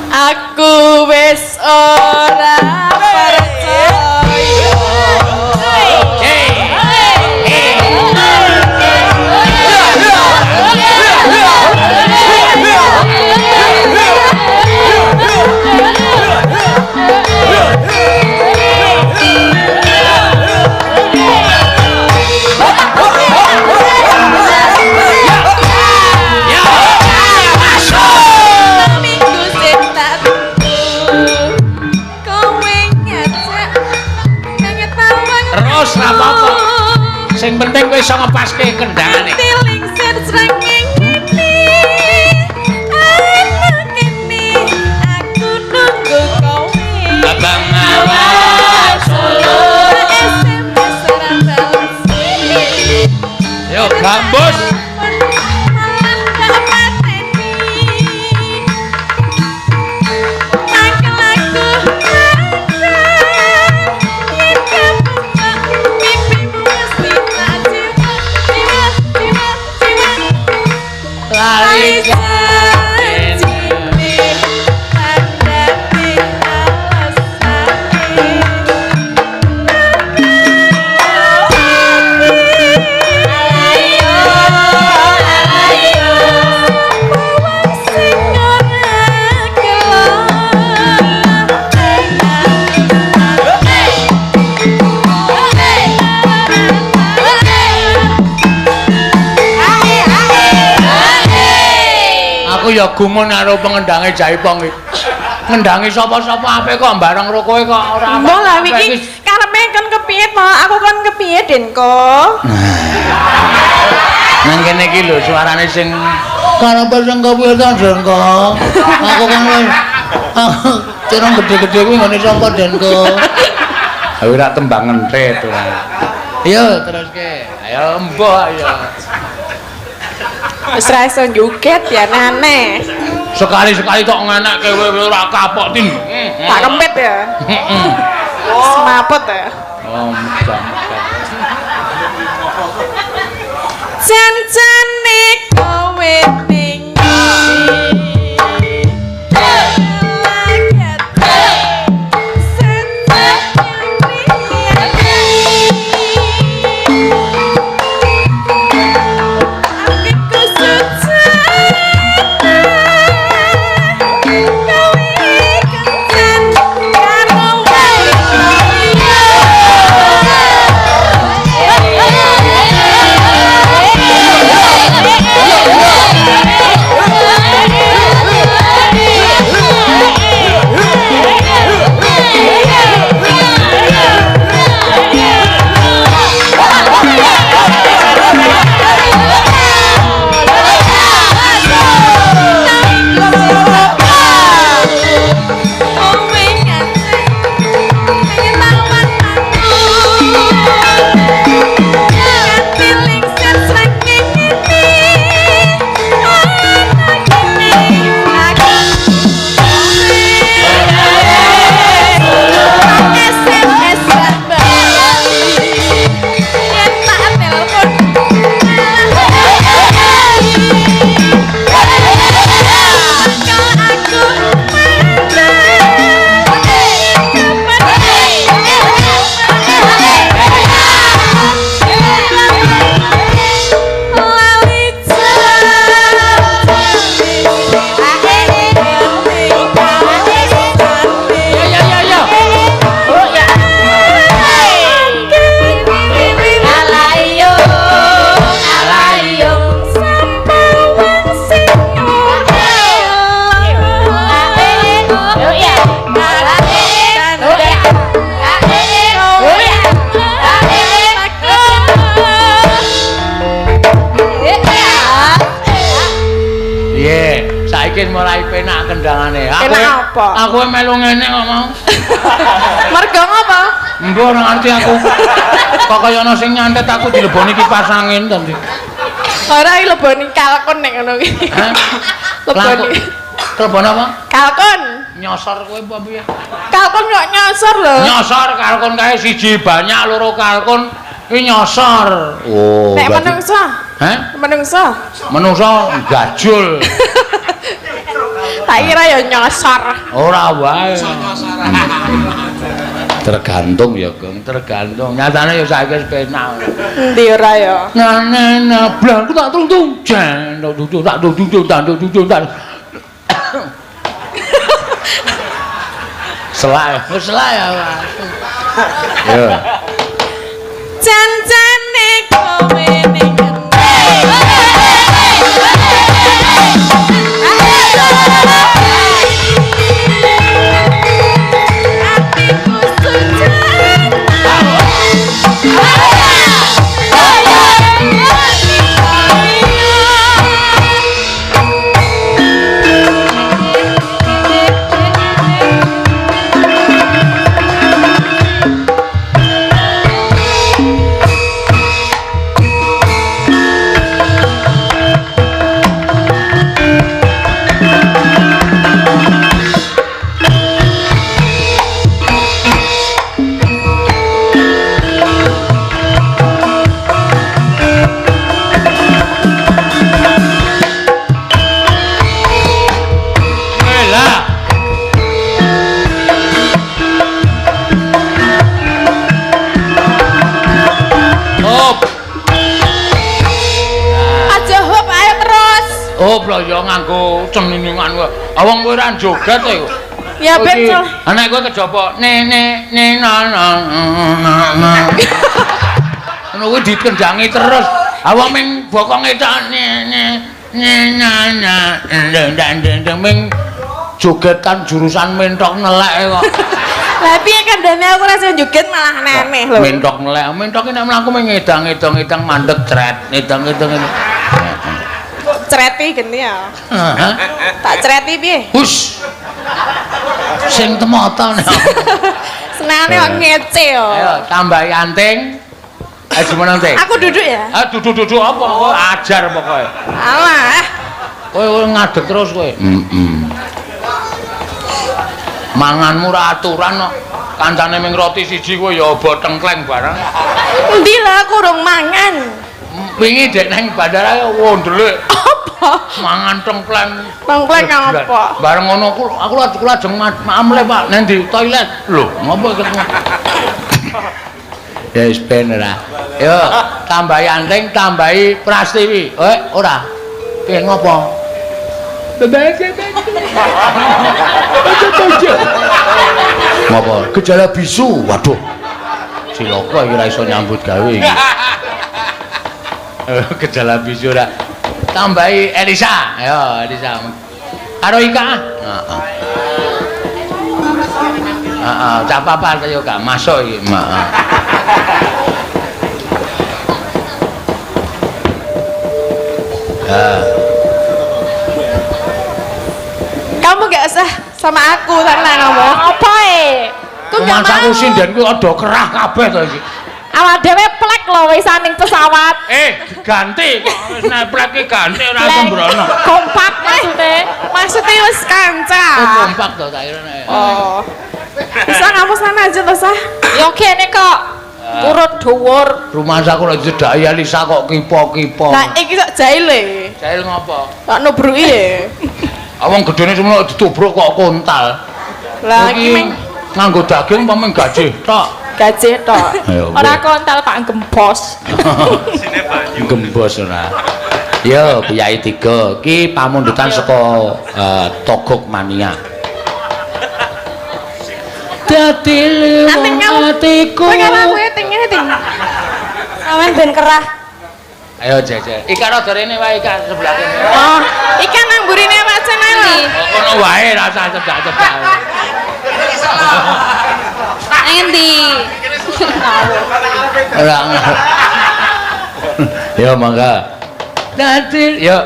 Aku wis ora percaya. Minggu sing tak tunggu, kowe ngajak pengetahuan. Terus ra apa-apa. Sing penting kowe iso ngepaske kendangane. Tiling srengeng ini, ana kene, aku nunggu kowe. Abang awas Solo SMS ora bales. Yo gambus. Malah gak pateni. Mangkel aku rasa, yen kamu mimpimu mesti tak jiwa, jiwa, jiwa, jiwa. Lali Janji tandane alasane. Aku ya gumun karo pengendange Jaipong iki. Ngendangi sapa-sapa ape kok bareng karo kowe kok ora Mbok lah iki karepe kon kepiye, Pak? Aku kon kepiye, Denko? Nang kene iki lho suarane sing karepe sing kepiye ta, Denko? Aku kan wis cerong gede-gede kuwi ngene sapa, Denko? Ayo ora tembang entet ora. Ayo teruske. Ayo mbok ayo. Wis ra iso njuket ya aneh. Sekali-sekali tok ngenekke kowe ora kapok tin. Tak kempet ya. Semaput ya. Oh, megah-megah. Jan-jane kowe ning Aku Piye? Saiki mulai penak kendangane. Penak apa? Aku melu ngene kok mau. Mergo ngopo? Mbok ora ngerti aku. Kok kaya ana sing nyantet aku dileboni kipas angin to ndi. Ora iki leboni kalkun nek ngono ki. Hah? Leboni. Lebon apa? Kalkun. Nyosor kowe apa piye? Kalkun kok nyosor lho. Nyosor kalkun kae siji banyak loro kalkun iki nyosor. Oh. Nek berarti- menungso. Hah? Menungso. Menungso gajul. Tak kira ya nyosor. Ora wae. Tergantung ya, Gong, tergantung. Nyatane ya saiki wis penak. Endi ora ya? Nah, blang ku tak tung-tung. Jan, tak tung-tung. Selak, wis selak ya. Yo. Jan-jane kowe ning lho ya nganggo ceniningan kowe. Awang kowe ora joget to. Ya betul. Anak kowe kejaba ne na. Ngono kuwi dikendangi terus. Awang ming bokonge tok ne na ndang ming jogetan jurusan mentok nelek kok. Lah piye kandhane aku rasa joget malah aneh lho. Mentok nelek, mentok nek mlaku ming ngedang-ngedang mandeg cret, ngedang-ngedang ngene. Creti geni ya. Heeh. Tak creti piye? Hus. Sing temoton. Senengane kok ngece yo. Ayo tambahi anting. Ayo gimana anting? Aku duduk ya. Ah duduk-duduk apa? Kowe ajar pokoke. Alah. Kowe ngadeg terus kowe. Manganmu ora aturan kok. Kancane ming roti siji kowe ya obo tengkleng barang. Endi lah aku urung mangan. Wingi dek nang bandara ya wondelik. Apa? Mangan tengkleng. Tengkleng apa? Bareng ngono aku lajeng mamle Pak nang ndi toilet. Lho, ngopo iki? Ya wis ben ora. Yo, tambahi anting, tambahi Prastiwi. Ora. Piye ngopo? Ngopo? Gejala bisu. Waduh. Cilaka iki ora iso nyambut gawe iki. Gejala bisu ora. Tambahi Elisa. Ayo Elisa. Karo Ika. Heeh. Heeh, cak papat yo gak masuk iki. Heeh. Kamu gak usah sama aku karena ngomong apa Kok gak mau? Aku sinden ku ada kerah kabeh to iki. Awak dhewe plek lho wisaning pesawat. Ganti. Wis neplek ki ganti ora sembrono. Kompak maksudnya wis kanca. Kompak to tak kira. Oh. Bisa kamu sana aja loh sah. Yo kene kok. Urut dhuwur. Rumah aku lagi cedhaki Alisa kok kipo-kipo. Lah iki kok jaile. Jail ngopo? Tak nubruki ya. Awang gedene semono ditubruk kok kontal. Lah iki ming nganggo daging apa ming gaji tok. gaji tok. Ora kontal tak gembos. Gembos ora. Yo, Kyai 3. Ki pamundutan saka Togok Mania. Dadi atiku. Kowe karo aku tingene ting. Awen ben kerah. Ayo jajal. Ikan rada rene wae ikan sebelah kene. Oh, ikan nang burine macen ae lho. Ngono wae rasa cedak-cedak. Endi? Ora. Yo mangga. Dadi yo.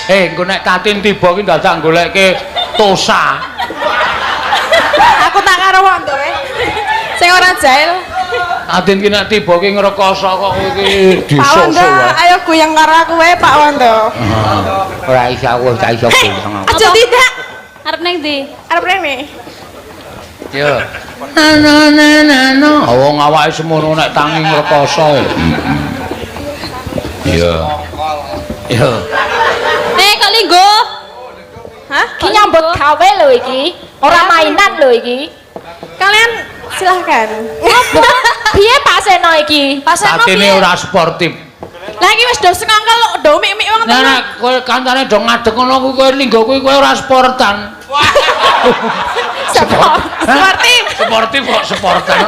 Engko nek Katin tiba ki dadak goleke Tosa. Aku tak karo wong to wae. Sing ora jail. Katin ki nek tiba ki ngrekoso kok iki Pak Wando, disosok wae. ayo goyang karo aku wae Pak Wando. Ora iso aku gak iso goyang. Aja tidak. Arep ning ndi? Arep rene. Yo. No. Wong awake semono nek tangi ngrekoso. Yo. Yo. Kok linggo? Hah? Ki nyambut gawe lho iki. Ora mainan lho iki. Kalian silahkan. Piye Pak Seno iki? Pak Seno Katine piye? ora sportif. Lah iki wis do sengangkel do mik-mik wong Nah, nek kowe kancane do ngadeg ngono kuwi kowe linggo kuwi kowe ora sportan. Sportif. Sportif kok sportan.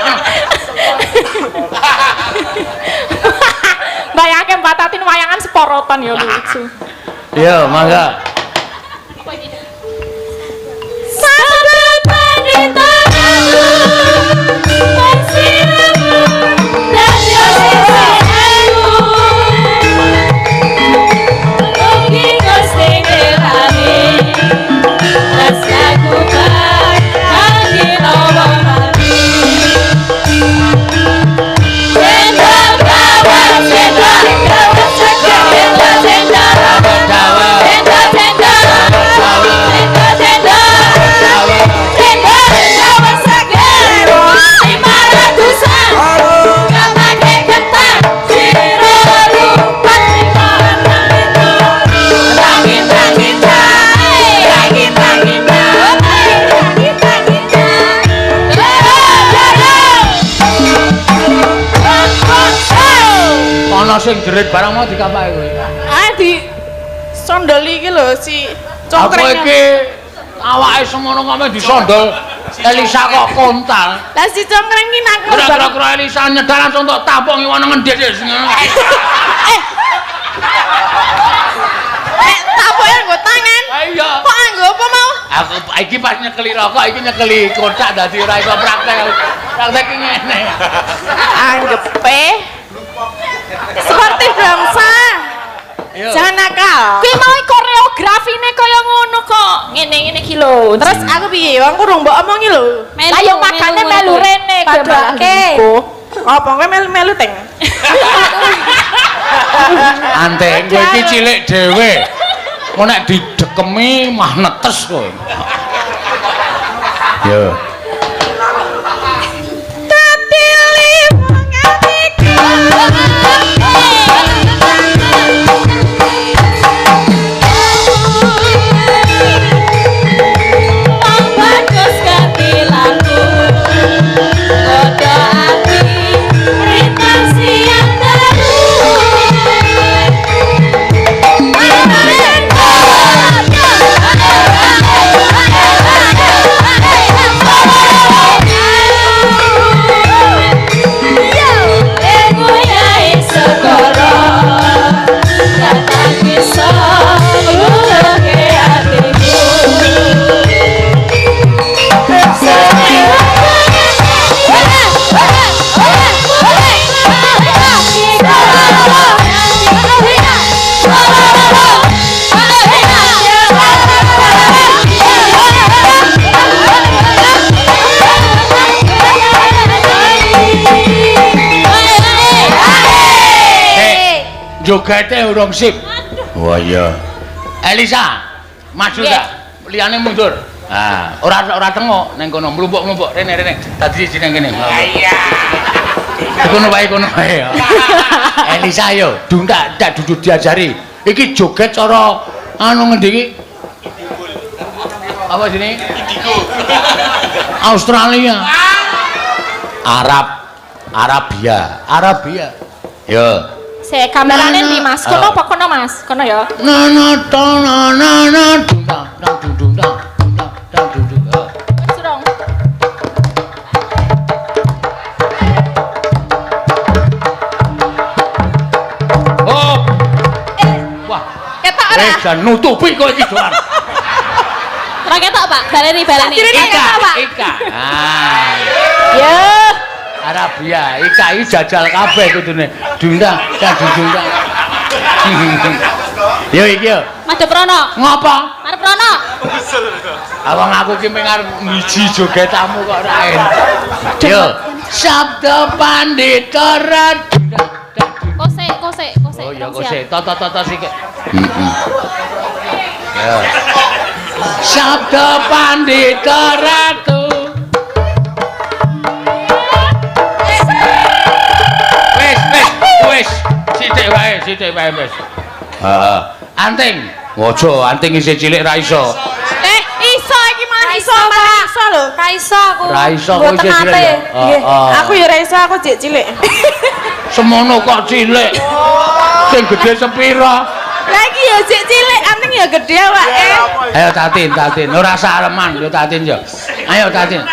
Bayangke Mbak Tatin wayangan sporotan ya lucu. Iya, mangga. Sahabat pendeta bersiramu dan yosisimu Ugi Gusti Kirani rasaku bagi lawan mati Cendol kawan, cendol kawan, cendol Ana sing jerit barang mau dikapake kowe. Ah di sondoli iki lho si Aku congkreng. iki awake semono kok disondol. Elisa kok kontal. Lah si congkreng iki nak Kira-kira Elisa nyedal langsung tok tampung iwon ngendhek wis. tapoke nggo tangan. Iya. Kok anggo apa mau? Aku iki pas nyekeli rokok iki nyekeli kocak dadi ora iso praktek. Praktek iki ngene. Anggepe. Seperti bangsa. Jangan nakal. Kuwi mau koreografine kaya ngono kok. Ngene-ngene iki lho. Terus aku piye? Wong kurang mbok omongi lho. Lah yo makane melu rene kowe malah linggo. Apa kowe melu teng? Anteng kowe iki cilik dhewe. Kok nek didekemi mah netes kowe. Yo. Hey! jogete urung sip. Wah iya. Elisa, maju ta. Liyane mundur. Ah, ora tengok ning kono mlumpuk-mlumpuk rene. Dadi siji nang kene. Iya. Kono wae. Elisa yo, ndak duduk diajari. Iki joget cara anu ngendi iki? Apa sini? Australia. Arabia. Yo. Saya kamerane di Mas. Kono apa kono Mas? Kono ya. Surong. Oh. Wah, Ketok ora? jan nutupi kok iki doan. Ora ketok, Pak. Baleni. Ika. Ah. Ya. Arabia, Ika iki jajal kabeh kudune. Dundang. Yo iki yo. Madhep Rono. Ngopo? Arep Rono. Awang aku ki pengar miji jogetanmu kok ora enak. Yo. Sabda Pandita Radunda. Kose. Oh ya kose. Toto sik. Ya. Sabda Pandita Ratu. Wis. Sithik wae wis. Heeh. Anting. Ojo, anting isih cilik ra iso. Iso iki malah iso lho. Ra iso aku. Ra iso kok isih cilik. Nggih. Aku ya ra iso, aku jek cilik. Semono kok cilik. Sing gedhe sepira? Lah iki ya jek cilik, anting ya gedhe awake. Ayo tatin. Ora saleman yo tatin yo. Ayo tatin.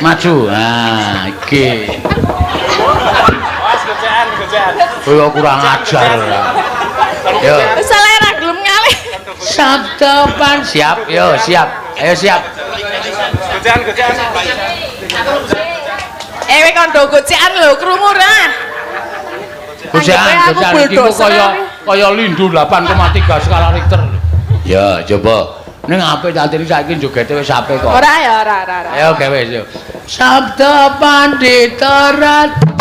Maju. Nah, iki. Kowe kurang ajar. Yo. Wis ra gelem ngalih. Sabda pan siap. Yo, siap. Ayo siap. Kowe kon do gocekan lho, krungu ra. Gocekan iki kaya lindu 8,3 skala Richter. Ya, coba. Ning apik tatine saiki jogete wis apik kok. Ora ya, ora. Ayo gawe yo. Sabda Pandita Ratu.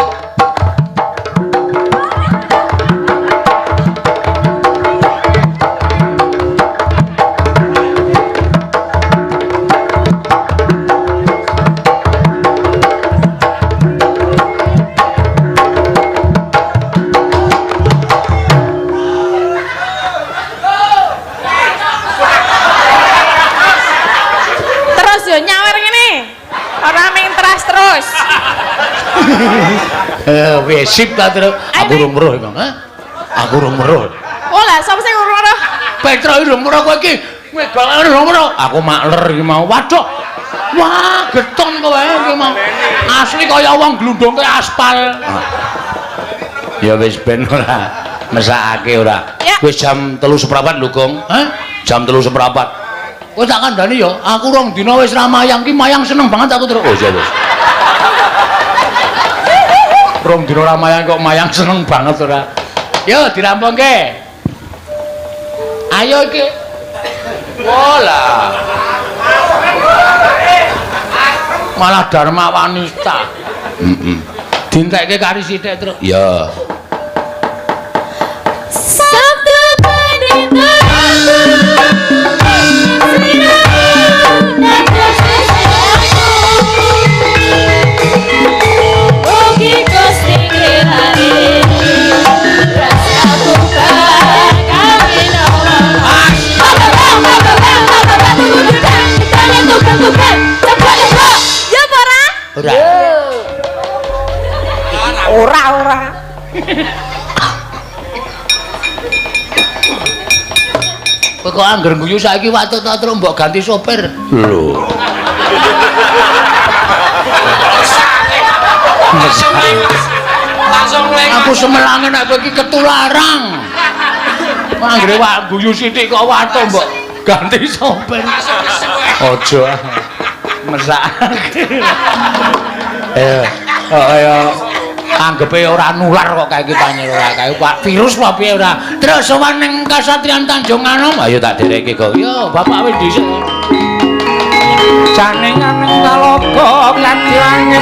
Wis sip ta terus. Aku urung weruh, Bang. Aku urung weruh. Oh lah, sapa sing urung weruh? Petro urung weruh kowe iki. Wegal urung weruh. Aku makler iki mau. Waduh. Wah, geton kowe iki mau. Asli kaya wong glundungke aspal. Ya wis ben ora mesakake ora. Wis jam 3:15 lho, Gong. Jam 3:15. Kowe tak kandhani ya, aku rong dina wis ra mayang ki mayang seneng banget aku terus. Oh iya wis. Rong dina ora mayang kok mayang seneng banget ora. Yo dirampungke. Ayo iki. Wola. Malah Dharma Wanita. Dintekke kari sithik terus. Ya. Sabda Pandita Ora. Kowe kok angger guyu saiki watut ta terus mbok ganti sopir. Lho. Aku semelange nek kowe iki ketularan. Anggere wak guyu sithik kok watut mbok ganti sopir. Aja. Mesake. Ayo. Anggepe ora nular kok kae iki panyer ora kae Pak virus apa piye ora. Terus sowan ning Kasatriyan Tanjung Anom. Ayo tak dereke kok. Yo, bapak wis dhisik. Janingan ning Kaloga Kladhi langit.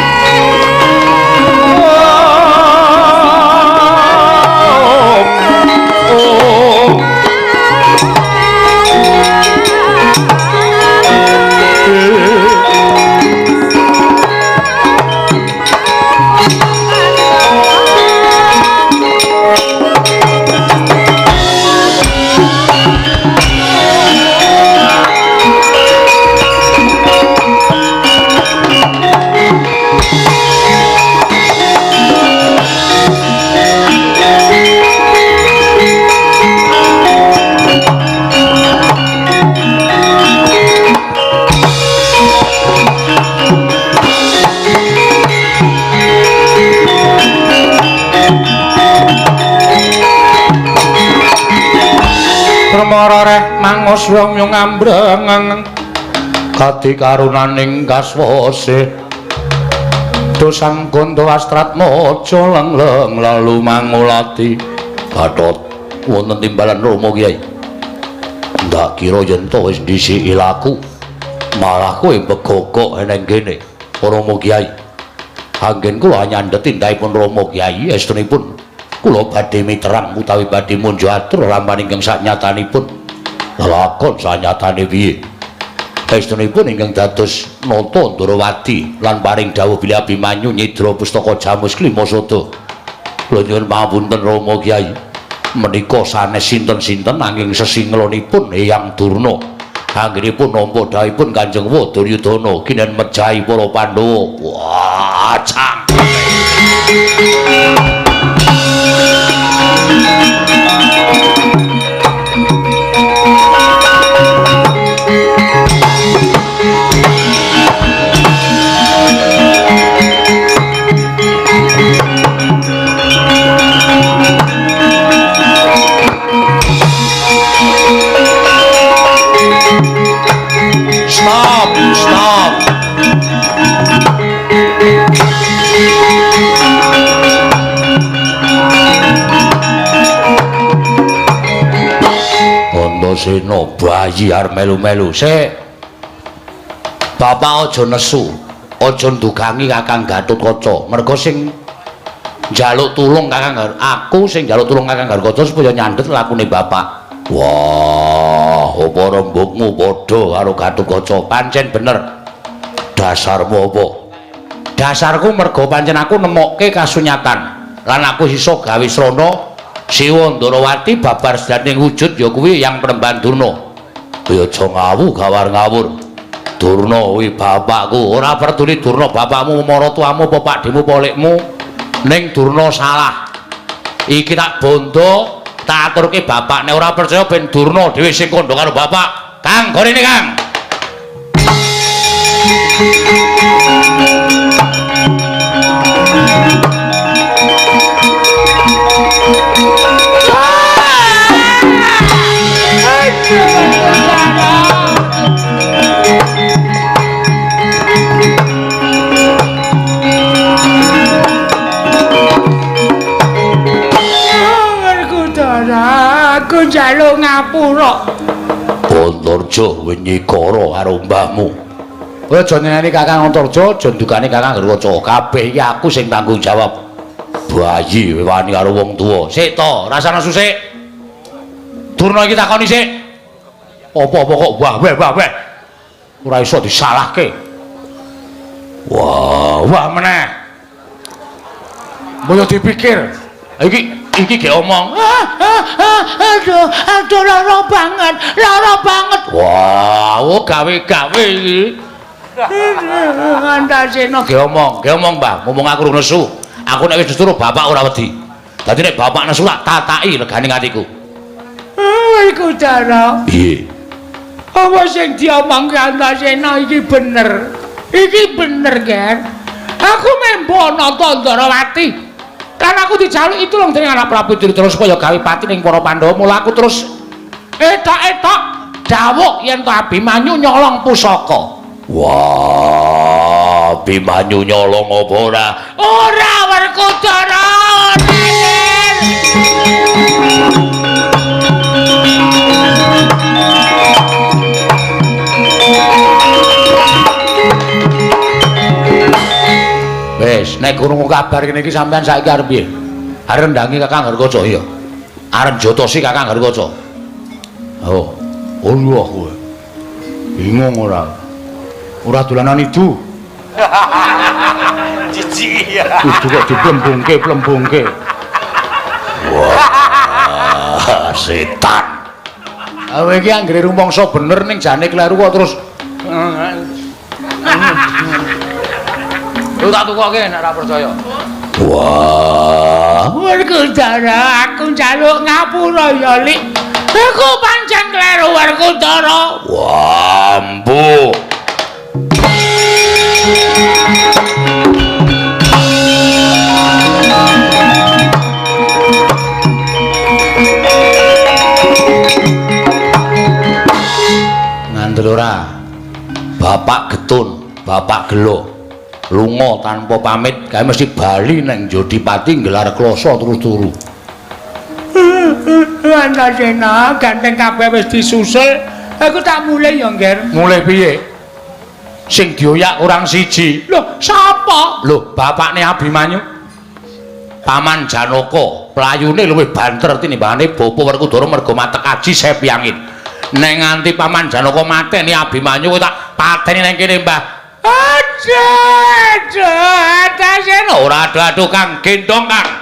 rareh mangos wong ambreng kati karunaning kaswase dosang gondo astrat mojo lengleng lalu mangulati Gatot wonten timbalan Rama Kyai ndak kira yen to wis dhisiki laku malah kowe begogok eneng kene Rama Kyai anggen kula nyandhet tindahipun Rama Kyai estunipun kula badhe miterang utawi badhe munjo atur rampane ingkang saknyatanipun lakon sanyatane piye estunipun ingkang dados nata Ndarawati lan paring dawuh bilih Abimanyu nyidra pustaka Jamus Klimasada kula nyuwun pangapunten Rama Kyai menika sanes sinten-sinten anging sesinglanipun Eyang Durna anggenipun nampa dawuhipun Kanjeng Wadayudana kinen mejahi para Pandhawa wah cang Stop. Antasena bayi arep melu-melu. Sik. Bapak aja nesu. Aja ndugangi Kakang Gatotkaca. Merga sing njaluk tulung Kakang aku sing njaluk tulung Kakang Gatotkaca supaya nyandhet lakune bapak. Wah, apa rembugmu padha karo Gatotkaca? Pancen bener. Dasarmu apa? Dasarku merga pancen aku nemokke kasunyatan. Lan aku iso gawe srana Siwa Ndarawati babar sedaning wujud ya kuwi yang Penemban Durna. Ya aja gawar ngawur. Durna kuwi bapakku. Ora peduli Durna bapakmu, maratuamu, apa pakdemu, polikmu. Ning Durna salah. Iki tak bondo tak aturke bapak nek ora percaya ben Durna dhewe sing kandha karo bapak. Kang, gorene Kang. Aku njaluk ngapura. Antarja Wenyikara karo mbahmu. Kowe aja nyeneni Kakang Antarja, aja ndukani Kakang Gatotkaca. Kabeh iki aku sing tanggung jawab. Bayi wani karo wong tuwa. Sik to, rasane susik. Durna iki takoni sik. Apa-apa kok wah. Ora iso disalahke. Wah meneh. Mbok dipikir. Iki ge omong. Aduh lara banget. Wah, gawe-gawe iki. Antasena ge omong, Mbah. Ngomong aku rung nesu. Aku nek wis disuruh bapak ora wedi. Dadi nek bapak nesu tak tataki legane atiku. Iku cara. Piye? Apa sing diomongke Antasena iki bener? Iki bener, Ger. Aku membo nata Ndarawati. Kan aku dijaluki tulung dening anak Prabu Duryudana supaya gawe pati ning para Pandhawa. Mula aku terus etok-etok dawuh yen to Abimanyu nyolong pusaka. Wah, Abimanyu nyolong apa ora? Ora Werkudara. Wis, nek krungu kabar kene iki sampean saiki arep piye? Arep ndangi Kakang Gatotkaca iya. Arep jotosi Kakang Gatotkaca. Oh, Allah kowe. Bingung ora? Ora dolanan idu. Jijik ya. Idu kok diplembungke. Wah, setan. Kowe iki anggere rumangsa bener ning jane kleru kok terus Lu tak tukoke nek ora percaya. Wah, Werkudara, aku njaluk ngapura ya, Lik. Aku pancen kleru Werkudara. wah, mbuh. Ngandel ora. Bapak Getun, Bapak Gelo. Lunga tanpa pamit, kae mesti bali nang Jodipati nggelar kloso terus turu. Antasena ganteng kabeh wis disusul. Aku tak mulai ya, Nger. Mulai piye? Sing dioyak kurang siji. Lho, sapa? Lho, bapakne Abimanyu. Paman Janaka, playune luwih banter tinimbangane Bapa Werkudara merga matek aji sepyangin. Nek nganti Paman Janaka mateni Abimanyu kowe tak pateni nang kene, Mbah. Aduh, Antasena. Ora adu-adu Kang, gendong Kang.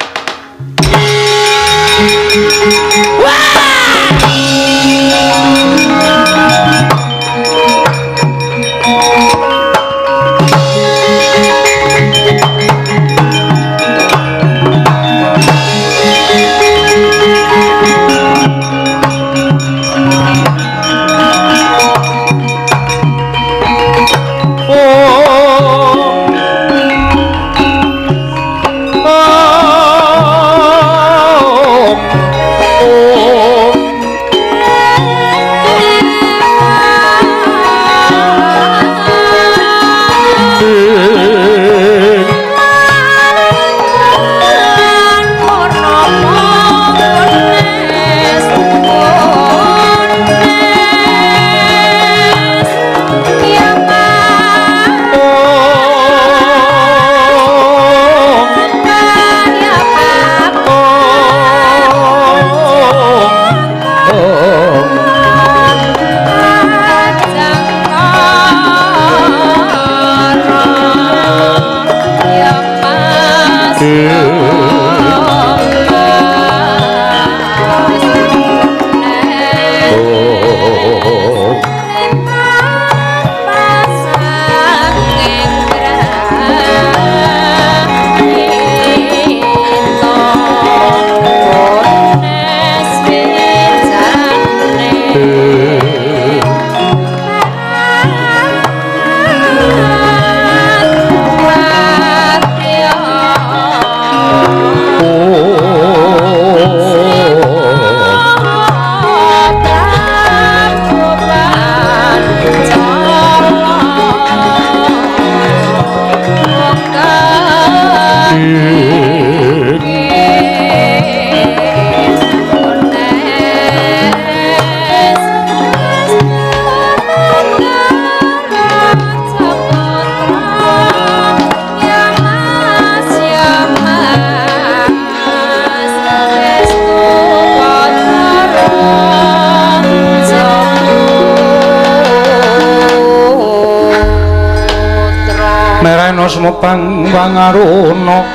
Semopang pangarono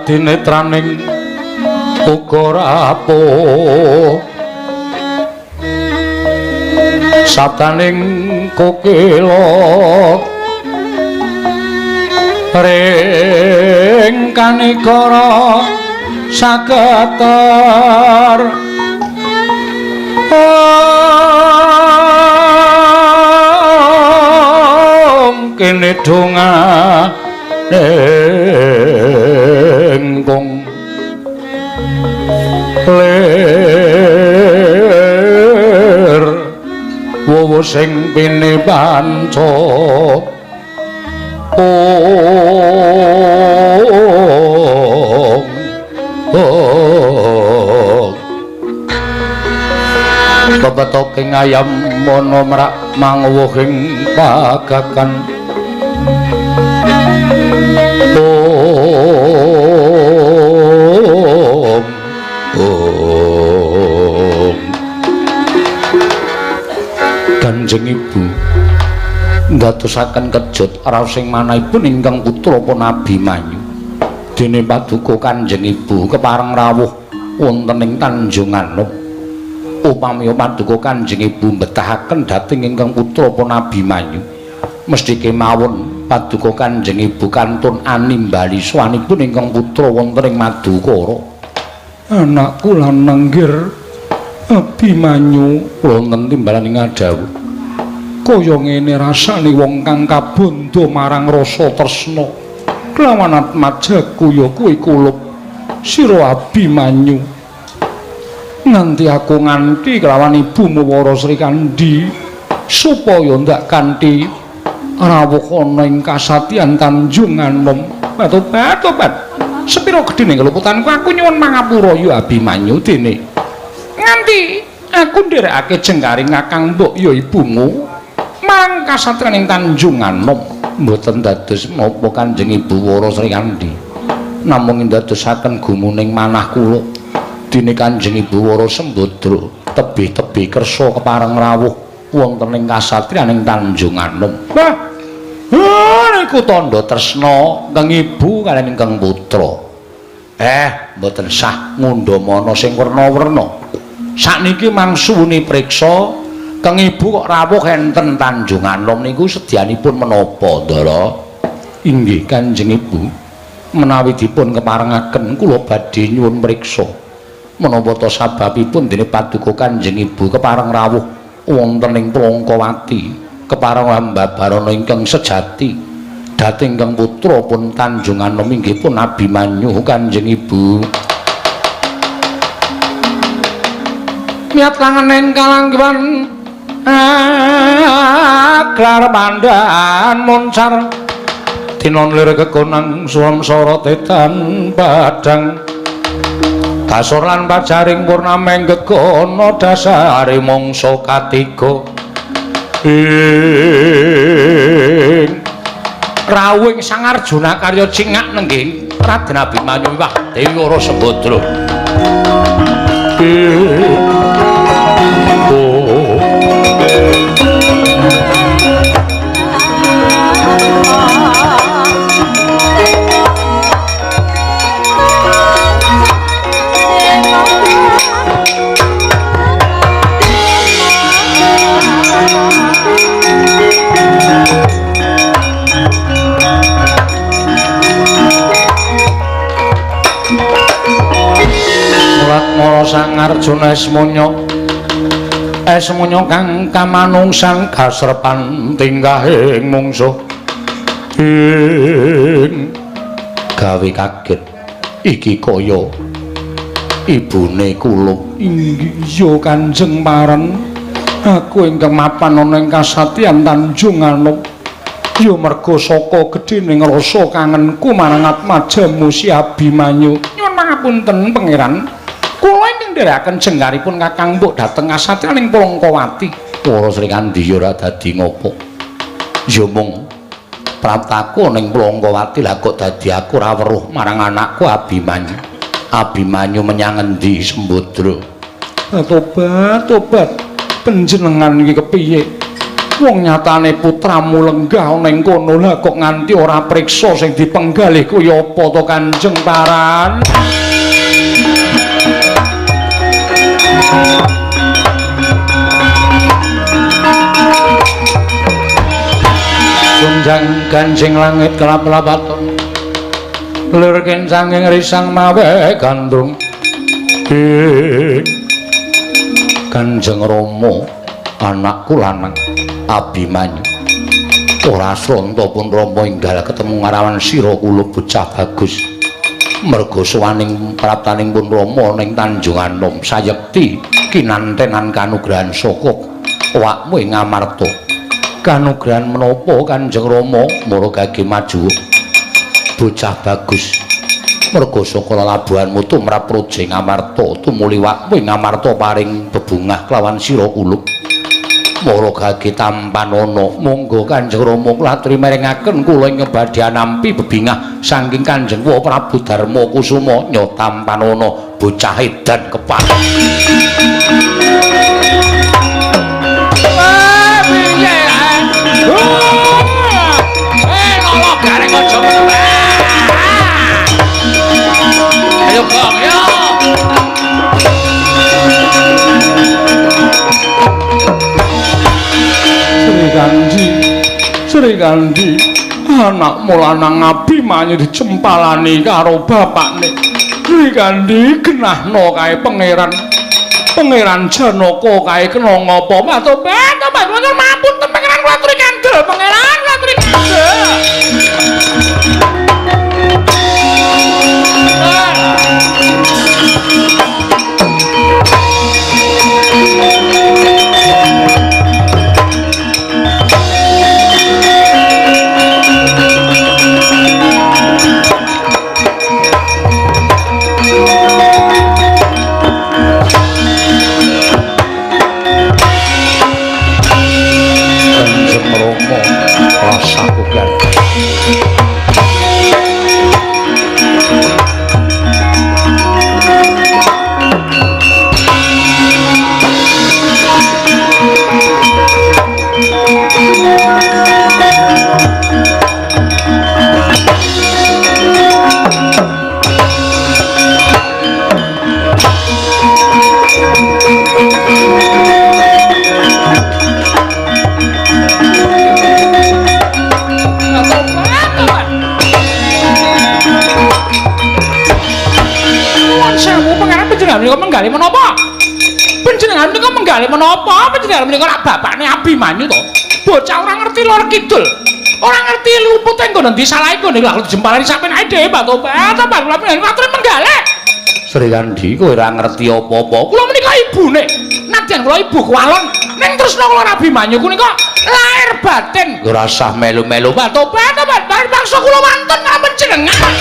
kadinetraning uga rapuh sabdaning kokila ring kanikara sagetar kene donga engkong ler wowo sing pine panca bebetoking ayam mono merak manguwuhing pagakan Kanjeng Ibu ndadosaken kejut raosing manahipun ingkang putra Abimanyu dene paduka Kanjeng Ibu kepareng rawuh wonten ing Tanjung Anom upami paduka Kanjeng Ibu mbetahaken dhateng ingkang putra Abimanyu mesti kemawon paduka Kanjeng Ibu kantun animbali swanipun ingkang putra wonten ing Madukara anakku lanang nggir Abimanyu wonten timbalan ing adawuh kaya ngene rasane wong kang kabondo marang rasa tresna kelawan atmajaku ya kuwi kulup sira Abimanyu. Nganti aku nganti kelawan ibumu Wara Sri Kandi supaya ndak kanthi rawuh ana ing kasatyan Tanjung Anom. Tobat. Sepira gedene keluputanku aku nyuwun mangapura ya Abimanyu dene. Nganti aku nderekake jengkaring Kakang Mbok ya ibumu marang kasatyan ing Tanjung Anom mboten dados menapa Kanjeng Ibu Wara Sri Kandi. Namung ndadosaken gumuning manah kula dene Kanjeng Ibu Wara Sembadra tebih-tebih kersa kepareng rawuh wonten ing kasatyaning Tanjung Anom. Niku tandha tresna kang ibu kaliyan ingkang putra. Mboten sah ngundhamana sing werna-werna. Sakniki mangsuwuni priksa kang ibu kok rawuh enten Tanjung Anom niku sedyanipun menapa, Ndara? Inggih Kanjeng Ibu, menawi dipun keparengaken kula badhe nyuwun priksa menapa ta sababipun dene paduka Kanjeng Ibu kepareng rawuh wonten ing Plangkawati. Kepareng Lambabarana ingkang sejati dhateng ingkang putra pun Tanjung Anom inggih pun Abimanyu Kanjeng Ibu. Miat langaning kalanggihan gelar pandhan moncar tinon lir kekonang suwem sorot edan padang kasor lan pajaring purnameng gegono dasare mangsa katiga. Rawuhing Sang Arjuna karya cingak nengging Raden Abimanyu miwah Dewi Wara Sembadra. Mara Sang Arjuna esmunya kang kamanungsan kasrepan tinggahing mungsuh gawe kaget iki kaya ibune kula. Inggih Kanjeng Paran, aku ingkang mapan ana ing kasatyan Tanjung Anom ya merga saka gedhening rasa kangenku marang atmajamu si Abimanyu. Nyuwun pangapunten Pangeran, kula ingkang nderekaken jenggaripun Kakang Mbok dhateng kasatyaning Plangkawati. Wara Sri Kandi ya ora dadi ngopo. Ya mung praptaku ning Plangkawati lah kok dadi aku ora weruh marang anakku Abimanyu. Abimanyu menyang endi Sembadra? Tobat. Panjenengan iki kepiye? Wong nyatane putramu lenggah ana ing kono lah kok nganti ora priksa sing dipenggalih kaya apa to Kanjeng Paran? Sunjang ganjing langit kelap-lapaton lir kencanging risang mawe gandrung. Kanjeng Rama, anakku lanang Abimanyu ora sranta pun Rama enggal ketemu ngarawan sira kula bocah bagus. Merga suwaning praptaning pun Rama ning Tanjung Anom sayekti kinantenan kanugrahan saka awakmu ing Ngamarta. Kanugrahan menapa Kanjeng Rama? Mara gage maju bocah bagus. Merga saka lelabuhanmu tumrap Raja Ngamarta tumuli wakmu ing Ngamarta paring bebungah kelawan sira kula. Mara gage tampanana monggo Kanjeng Rama klatri mirengaken kula ing badhe nampi bebingah saking Kanjeng Prabu Darma Kusuma nyotampanana bocah edan kepan. Nolok gareng aja meneh. Ayo Kang yo. Sri Kandi, anak lanang Abimanyu dicempalani karo bapakne. Sri Kandi genahno kae pangeran Janaka kae kena ngapa? Tobat, mapunten pangeran kula aturi kandel, pangeran kula aturi kandel. pangeran panjenengan menika menggali menapa? Panjenengan menika menggali menapa? Panjenengan menika lak bapakne Abimanyu to. Bocah ora ngerti lor kidul. Ora ngerti luput engko ndi salah iku nek lak jempalane sampeyan dhewe Pak Tobat. Apa kula panjenengan matur menggali. Sri Kandi kowe ora ngerti apa-apa. Kula menika ibune. Nadyan kula ibu kualon ning tresna kula Abimanyu kuwi lahir batin. Ora usah melu-melu Pak Tobat bangsa kula wonten ngamen jenengan.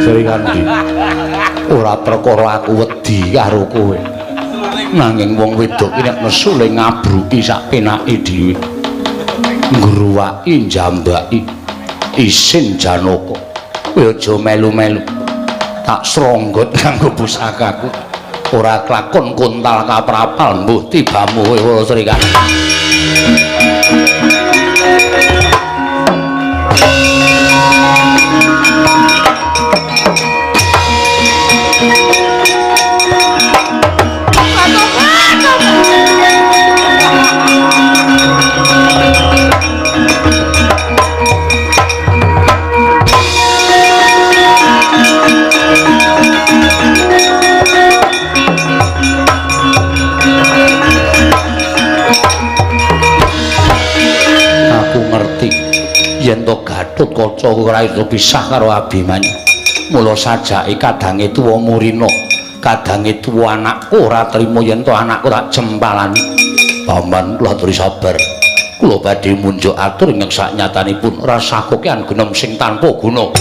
Sri Kandi ora perkara aku wedi karo kowe nanging wong wedok iki nek nesu le ngabruki sak penake dhewe ngruwaki njambaki isin Janaka kowe aja melu-melu tak sronggot kanggo pusakaku ora klakon kuntal kaprapal mbuh tibamu kowe Sri Kandi. Yen to Gatotkaca ora iso pisah karo Abimanyu. Mula sajake kadange tuwa Murina, kadange tuwa anakku ora trima yen to anakku tak jempalani. Paman kula aturi sabar. Kula badhe munjuk atur ing saknyatanipun rasa kokean genom sing tanpa guna.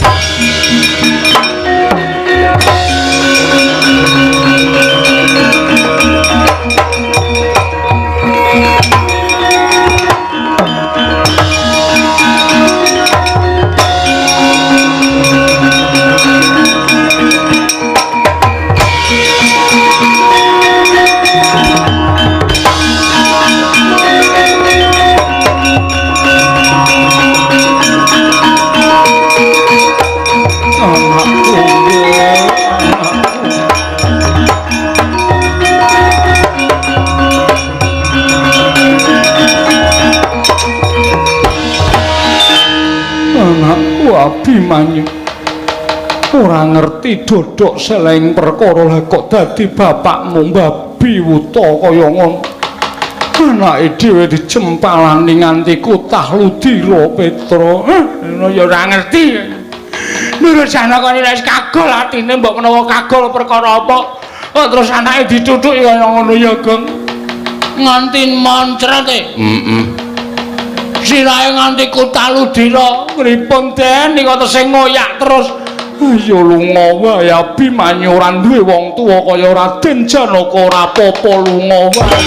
Abimanyu ora ngerti dodok seleng perkara lah kok dadi bapakmu babi wuta kaya ngono. Anake dhewe dijempalani nganti kutah ludira Petra. Ya ora ngerti. Nurut Janaka wis kagol atine mbok menawa kagol perkara apa. Kok terus anake ditutuki kaya ngono ya, Gong. Nganti moncret e. Sirahe nganti kutah ludira pripun Den nika tesih ngoyak terus ya lunga wae Abimanyu ora duwe wong tuwa kaya Raden Janaka ora apa-apa lunga wae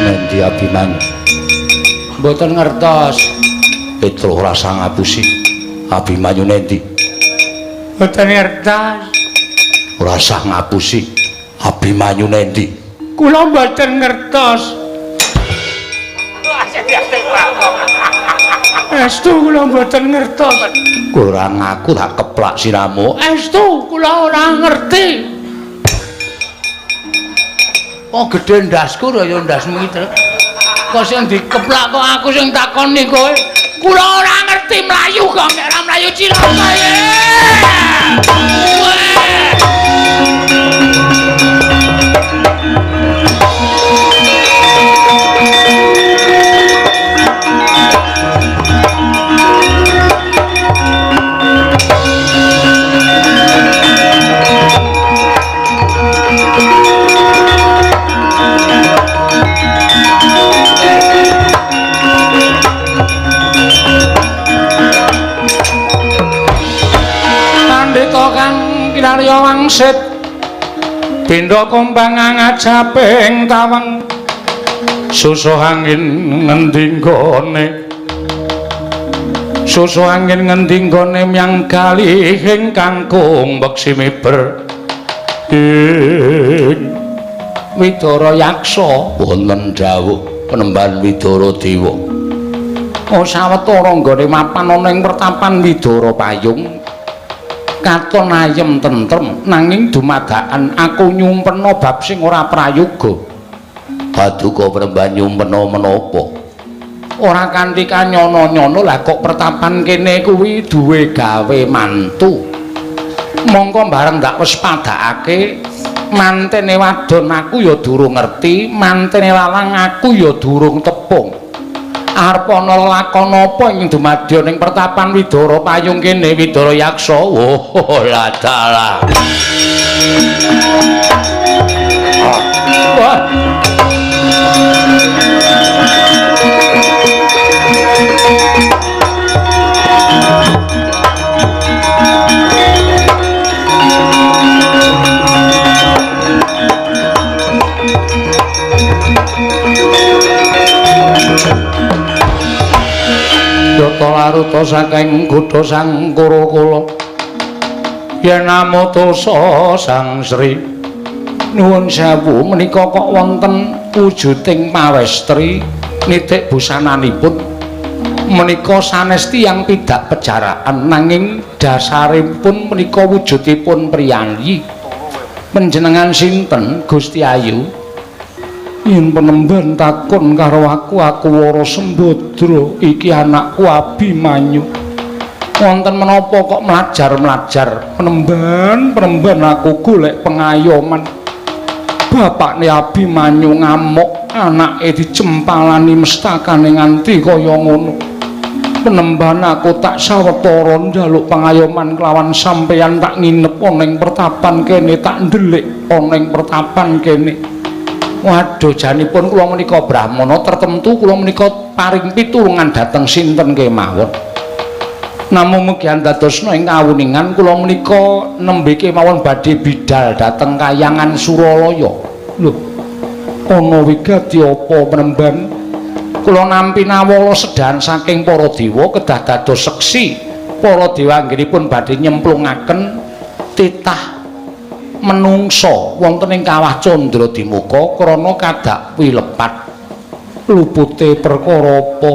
Nendi Abimanyu mboten ngertos. Petra rasa ngapusi. Abimanyu nendi? Mboten ngertos. Rasa ngapusi. Abimanyu nendi? Kula mboten ngertos. Estu kula mboten ngertos. Ora ngaku tak keplak siramu. Estu kula ora ngerti. Oh gedhe ndasku ya ndasmu iki. Kok sing dikeplak kok aku sing takoni kowe. Kula ora ngerti mlayu kok nek ora mlayu cilaka ya. Kinarya wangsit pindha kumbang ngajaping tawang Susu angin ngendi nggone Susu angin ngendi nggone myang kalih ingkang kung beksi miber Widara yaksa wonten dawuh Penemban Widara Dewa Oh sawetara nggone mapan ana ing pertapan Widara Payung katon ayem tentrem nanging dumadakan aku nyumpena bab sing ora prayoga paduka Penemban nyumpena menapa ora kanthi kanyono-nyono lah kok pertapan kene kuwi duwe gawe mantu mongko bareng ndak wis padakake mantene wadon aku ya durung ngerti mantene lalang aku ya durung tepung arep ana lakon apa ing dumadya ning pertapan Widara Payung kene Widara Yaksa oh la dalah wah Yata laruta saking kutha Sangkara kula yen namotosa Sang Sri nuwun sewu menika kok wonten wujuding pawestri nitik busananipun menika sanes tiyang pidak pejaraan nanging dasaripun menika wujudipun priyayi panjenengan sinten Gusti Ayu yen Penemban takon karo aku Wara Sembadra iki anakku Abimanyu wonten menapa kok mlajar-mlajar Penemban aku golek pengayoman bapakne Abimanyu ngamuk anake dicempalani mestakane nganti kaya ngono Penemban aku tak sawetara njaluk pengayoman kelawan sampeyan tak nginep ana ing pertapan kene tak ndelik ana ing pertapan kene waduh janipun kula menika brahmana tertentu kula menika paring pitulungan dhateng sinten kemawon namung mugi andadosna ing kawuningan kula menika nembe kemawon badhe bidhal dhateng Kayangan Suralaya lho ana wigati apa Penemban kula nampi nawala sedahan saking para dewa kedah dados seksi para dewa anggenipun badhe nyemplungaken titah menungso wonten ing kawah Candra Dimuka krana kadak wilepat lupute perkara apa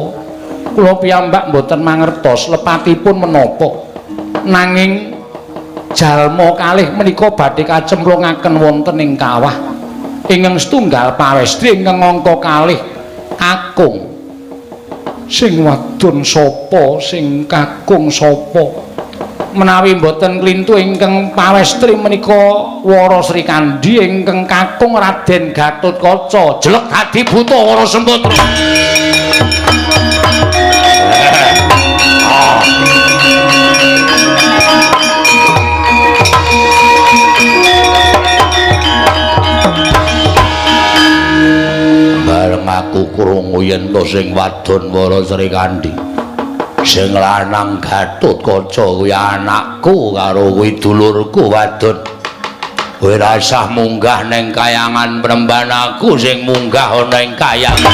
kula piyambak mboten mangertos lepatipun menapa nanging jalma kalih menika badhe kacemplungaken wonten ing kawah ingkang setunggal pawestri ingkang angka kalih kakung sing wadon sapa sing kakung sapa menawi mboten klintu ingkang pawestri menika Wara Srikandhi ingkang kakung Raden Gatotkaca jelek dadi buta Wara Sembadra bareng aku krungu yen to sing wadon Wara Srikandhi sing lanang Gatotkaca kuwi anakku karo kuwi dulurku wadon kowe rasah munggah ning Kayangan Penemban aku sing munggah ana ing Kayangan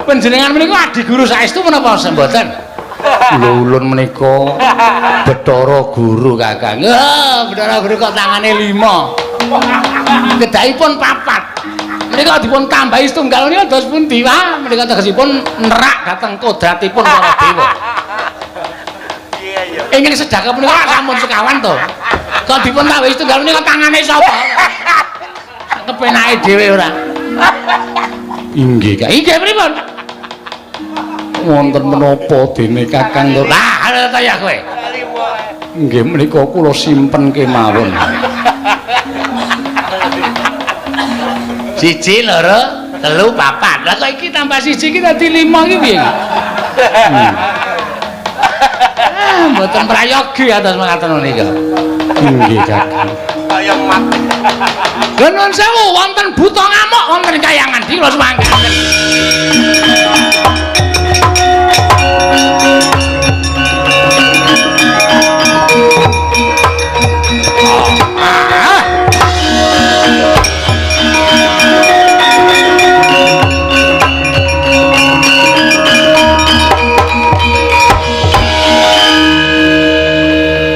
Panjenengan menika adi guru saestu menapa mboten? Kula ulun menika Bathara Guru Kakang. Bathara Guru kok tangane 5. Kedahipun 4. Menika dipun tambahi setunggal menika dos pundi wae? Menika tegesipun nerak dhateng kodratipun para dewa. Ingkang sedekah menika sampun sekawan to. Kok dipun tambahi setunggal menika tangane sapa? Kepenake dhewe ora. Inggih, Kak. Inggih pripun? Wonten menapa dene Kakang to? Lah, ta ya kowe. Nggih menika kula simpen kemawon. Siji, loro, telu, papat. Lah kok iki tambah siji iki dadi 5 iki piye? Mboten prayogi atus mekaten menika. Nggih, Kakang. Kaya mati. Nuwun sewu wonten buta ngamuk wonten kayangan di kula sumangkaten.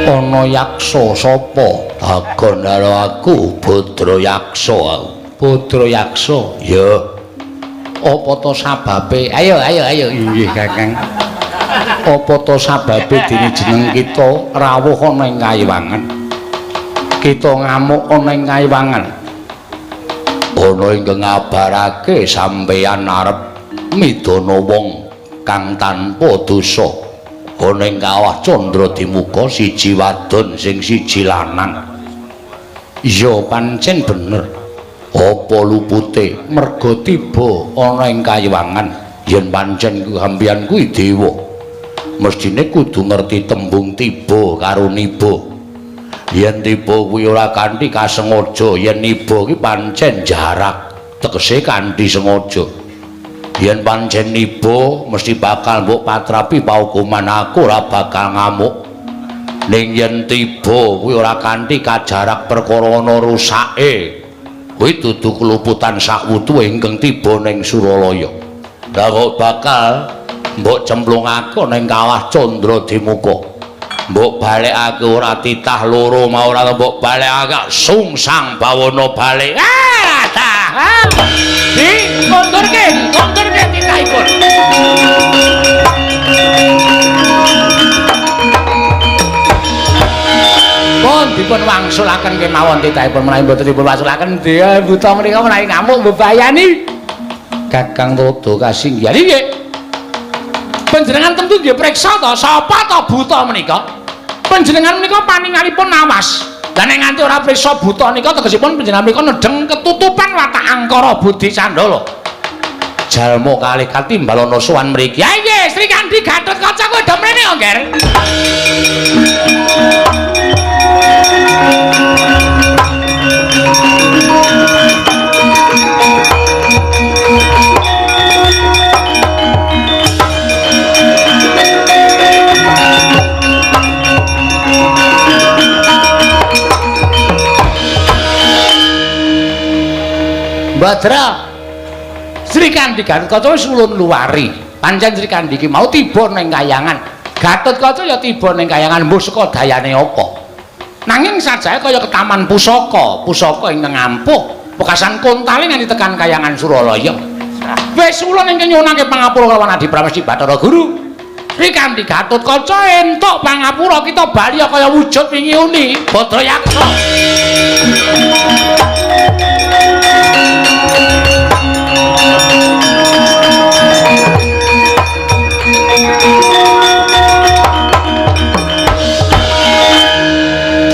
Ana yaksa sapa? Takon karo aku, Badra Yaksa. Badra Yaksa? Ya. Apa to sababe? Ayo. Inggih, Kakang. Apa to sababe dene jeneng kita rawuh ana ing Kayiwangan? Kita ngamuk ana ing Kayiwangan. Ana ingkang ngabarake sampeyan arep midana wong kang tanpa dosa. Ana ing kawah Candra Dimuka siji wadon sing siji lanang. Iya pancen bener. Apa lupute merga tiba ana ing Kayiwangan yen pancen hambian kuwi dewa. Mestine kudu ngerti tembung tiba karo niba. Yen tiba kuwi ora kanthi kasengaja, yen niba kuwi pancen jarak, tegese kanthi sengaja. Yen pancen niba mesti bakal mbok patrapi paukuman aku ora bakal ngamuk. Ning yen tiba kuwi ora kanthi kajarak perkara ana rusake. Kuwi dudu keluputan sakwutu ingkang tiba ning Suralaya. Lah kok bakal mbok cemplungake ning kawah Candra Dimuka. Mbok balekake ora titah loro mau ora mbok balekake sungsang bawana balik. Konturke titahipun. Pun dipun wangsulaken kemawon titahipun menawi mboten dipun wangsulaken dia buta menika menawi ngamuk mbebayani. Kakang Rodo kasinggihan nggih. Panjenengan tentu nggih preksa to sapa to buta menika? Panjenengan menika paningalipun awas. Lah nek nganti ora prisa buta nika tegesipun panjenengan menika nedeng ketutupan watak angkara budi candala. Jalma kalih katimbalana sowan mriki. Ya nggih, Sri Kandi Gatotkaca kowe do mrene kok, Nger. Badra Sri Kandi Gatotkaca wis ulun luwari. Pancen Sri Kandi iki mau tiba ning Kayangan. Gatotkaca ya tiba ning Kayangan mbuh saka dayane apa. Nanging sajae kaya ketaman pusaka, pusaka ingkang ampuh, pekasan kontale nganti tekan Kayangan Suralaya. Wis ulun ingkang nyuwunake pangapura kalawan Adi Pramesti Bathara Guru. Sri Kandi Gatotkaca entuk pangapura kita bali kaya wujud wingi uni Badra Yaksa.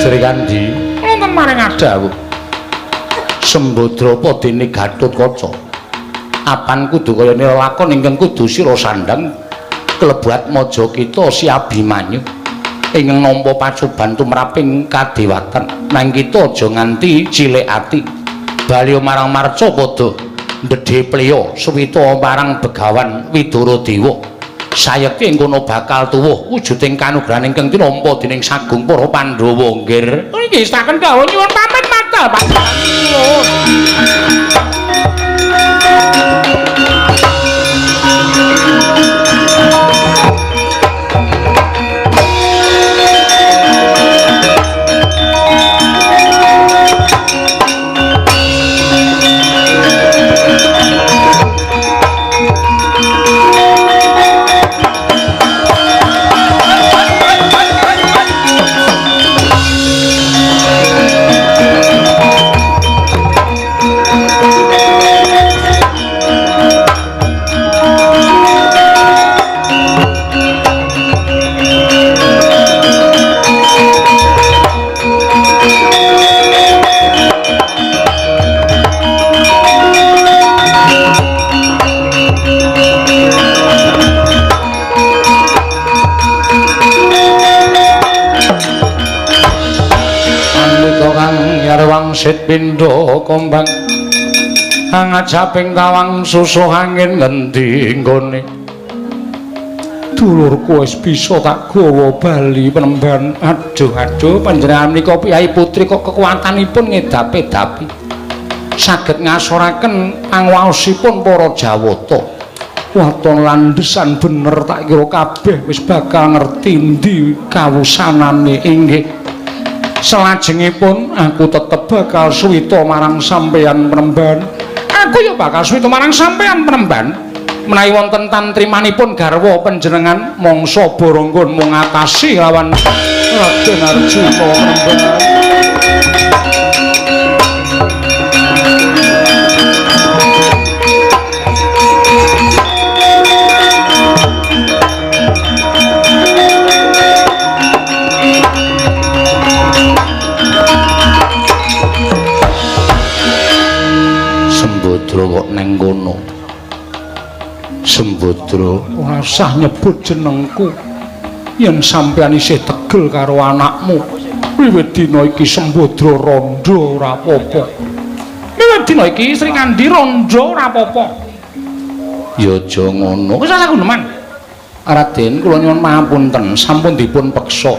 Sri Kandi, wonten maring adawu. Sembadra padene Gatotkaca. Apan kudu kaya lakon ingkang kudu sira sandhang klebat maja kita si Abimanyu ingkang nampa pacoban tumraping kadewatan. Nang kita aja nganti cilik ati. Bali marang marca padha ndedhe pleya suwita marang Begawan Widara Dewa. Sayekti ing kono bakal tuwuh wujuding kanugrahan ingkang tinampa dening Sagung para Pandhawa nggih. Nggih saken dawuh nyuwun pamit matur panjenengan. wangsit pindha kombang ngajaping tawang susuh angin ngendi nggone dulurku wis bisa tak gawa bali Penemban. Aduh panjenengan menika Kyai Putri kok kekuatanipun ngedap-edapi saged ngasoraken pangwaosipun para Jawata. Waton landhesan bener tak kira kabeh wis bakal ngerti ndi kawusanane. Inggih salajengipun aku tetep bakal suwita marang sampeyan Penemban. Aku ya bakal suwita marang sampeyan Penemban menawi wonten tantrimanipun garwa panjenengan mangsa Baranggon mung ngatasi lawan Raden Arjuna Penemban. Sembodra kok neng kono. Sembodra ora usah nyebut jenengku. Yen sampeyan isih tegel karo anakmu, wiwit dina iki Sembodra Randha ora apa-apa. Wiwit dina iki Sri Kandi Randha ora apa-apa. Ya aja ngono. Wis aku nemen. Raden, kula nyuwun pangapunten, sampun dipun peksa.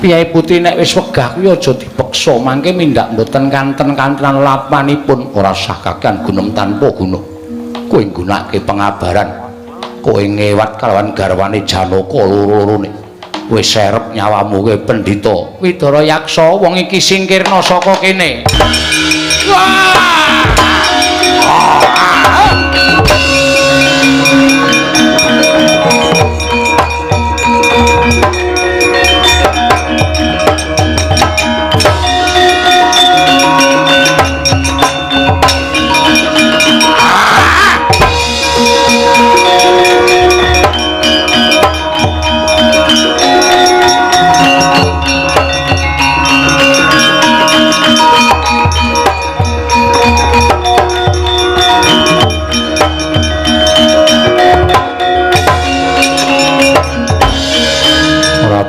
Kyai Putri nek wis wegah kuwi aja dipeksa, mangke mindak mboten kanten-kantenan lapanipun ora sah kakehan gunem tanpa guna. Kowe nggunakake pengabaran, kowe ngewat kalawan garwane Janaka loro-lorone. Wis serep nyawamu kowe Pendhita Widara Yaksa, wong iki singkirna saka kene.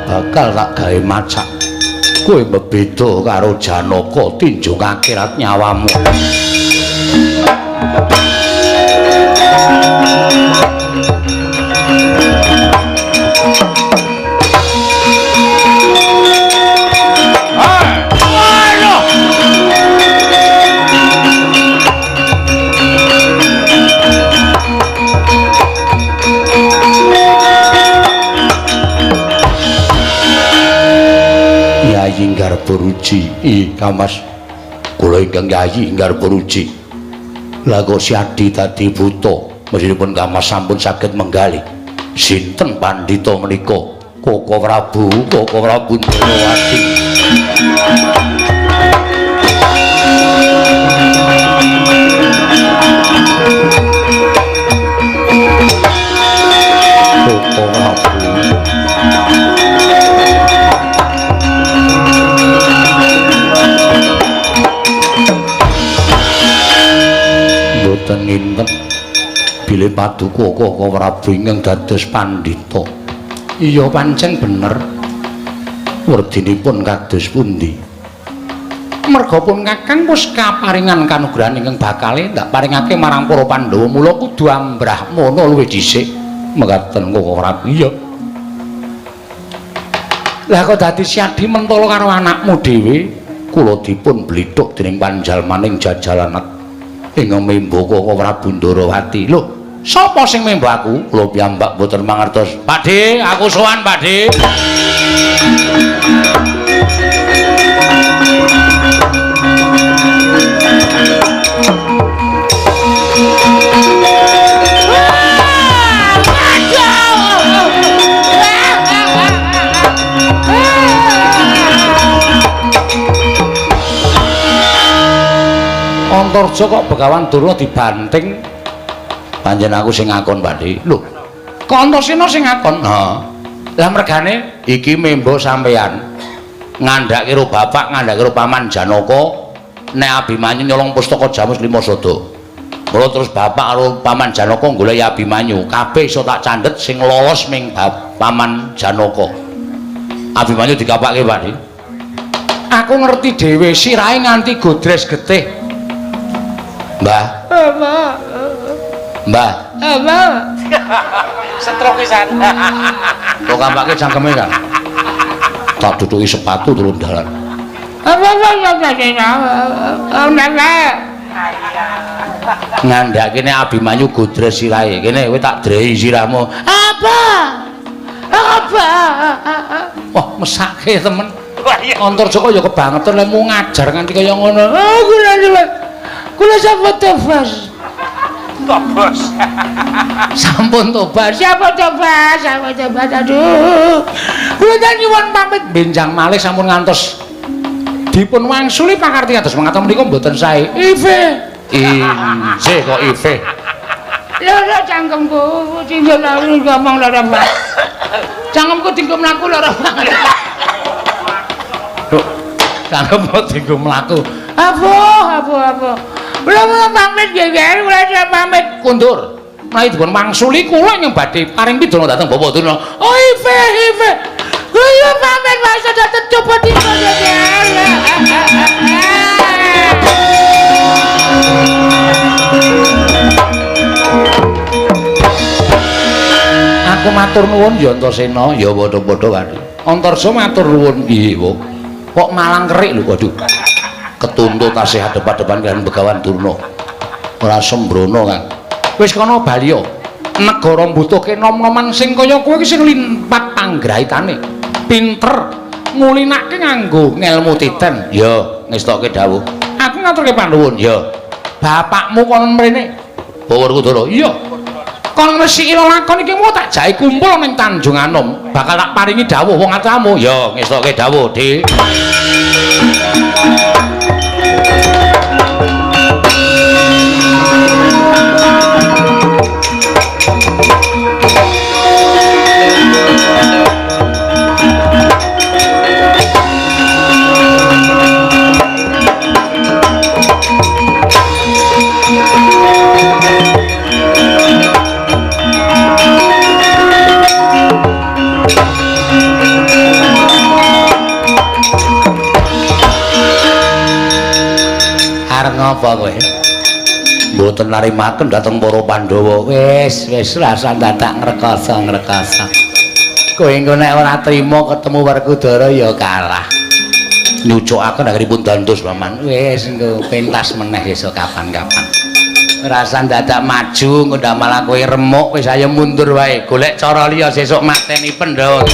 Bakal tak gawe macak kowe bebeda karo Janaka tinjung akhirat nyawamu. Inggar Boruji, Kamas kula ingkang Yayi Inggar Boruji. Lah kok Siadi dadi buta, meskipun Kamas sampun saged menggali sinten pandhita menika? Koko Prabu Ndrawati. Koko Prabu boten nginten bilih paduka Koko Prabu ingkang dados pandhita. Iya pancen bener. Werdinipun kados pundi? Merga pun Kakang wis kaparingan kanugrahan ingkang bakale ndak paringake marang para Pandhawa, mula kudu ambrahmana luwih dhisik. Mekaten Koko Prabu. Iya. Lah kok dadi Siadi mentala karo anakmu dhewe, kula dipun blithuk dening panjalmaning Jajalanat ingkang membo Koko Prabu Ndrawati. Lho, sapa sing membo aku? Kula piyambak boten mangertos. Pakde, aku sowan, Pakde. Antarja kok Begawan Durna dibanting. Panjen aku sing ngakon, Pakde. Lho, kok Antarsena sing ngakon? Heeh. Lah mergane iki membo sampeyan ngandhake karo bapak, ngandhake karo paman Janaka nek Abimanyu nyolong pustaka Jamus Lima Sada. Mula terus bapak karo paman Janaka golek Abimanyu, kabeh iso tak candhet sing lolos ming paman Janaka. Abimanyu dikapake, Pakde. Aku ngerti dhewe sirahe nganti godres getih. Mbah. Mbah. Setruk pisan. Kok kampake cangkeme kan? Tak duduki sepatu turun dalan. Ngandhake nek Abimanyu godres sirahe. Kene kowe tak drehi sirahmu. Apa? Wah, mesake temen. Antarjaka ya kebangetan lek mu ngajar nganti kaya ngono. Kula sampun tobat. Tobos. Sampun tobat. Siapa tobat? Sampun tobat. Aduh. Kula nyuwun pamit benjang malih sampun ngantos dipun wangsuli pakarti kados mangkat menika mboten sae. Injih kok Ive. Lho cangkemku tinggal lalu ngomong lara banget. Cangkemku tinggal mlaku lara banget. Cangkemmu tinggal mlaku. Apa? Kula pamit nggih, kula pamit Kundur. Menawi dipun wangsuli kula yang badhe paring pidana dhateng Bapak Durna. Oh Ive. Kula pamit masa dateng coba dipun Aku matur nuwun ya Antasena, ya padha-padha karo. Antarja matur nuwun nggih, Bu. Kok malang kerik lho, waduh. Ketuntut tasih hadep-hadepan kaliyan Begawan Durna. Ora sembrono, Kang. Wis kana bali yo. Negara mbutuhke nom-noman sing kaya kowe iki sing limpat panggraitane. Pinter ngulinake nganggo ngelmu titen. Ya, ngestoke dawuh. Aku ngaturke panuwun, ya. Bapakmu konon mrene. Bawa Kudara. Iya. Kon ngresiki lakon iki mau tak jake kumpul ning Tanjung Anom. Bakal tak paringi dawuh wong atamu. Ya, ngestoke dawuh, Dik. Ngapa kowe? Mboten narimaken dhateng para Pandhawa. Wis rasan dadak ngrekoso. Kowe engko nek ora trima ketemu Werkudara ya kalah. Nyucukaken anggenipun dandos Paman. Wis engko pentas meneh esuk kapan-kapan. Rasan dadak maju engko ndak malah kowe remuk wis ayo mundur wae. Golek cara liya sesuk mateni Pandhawa.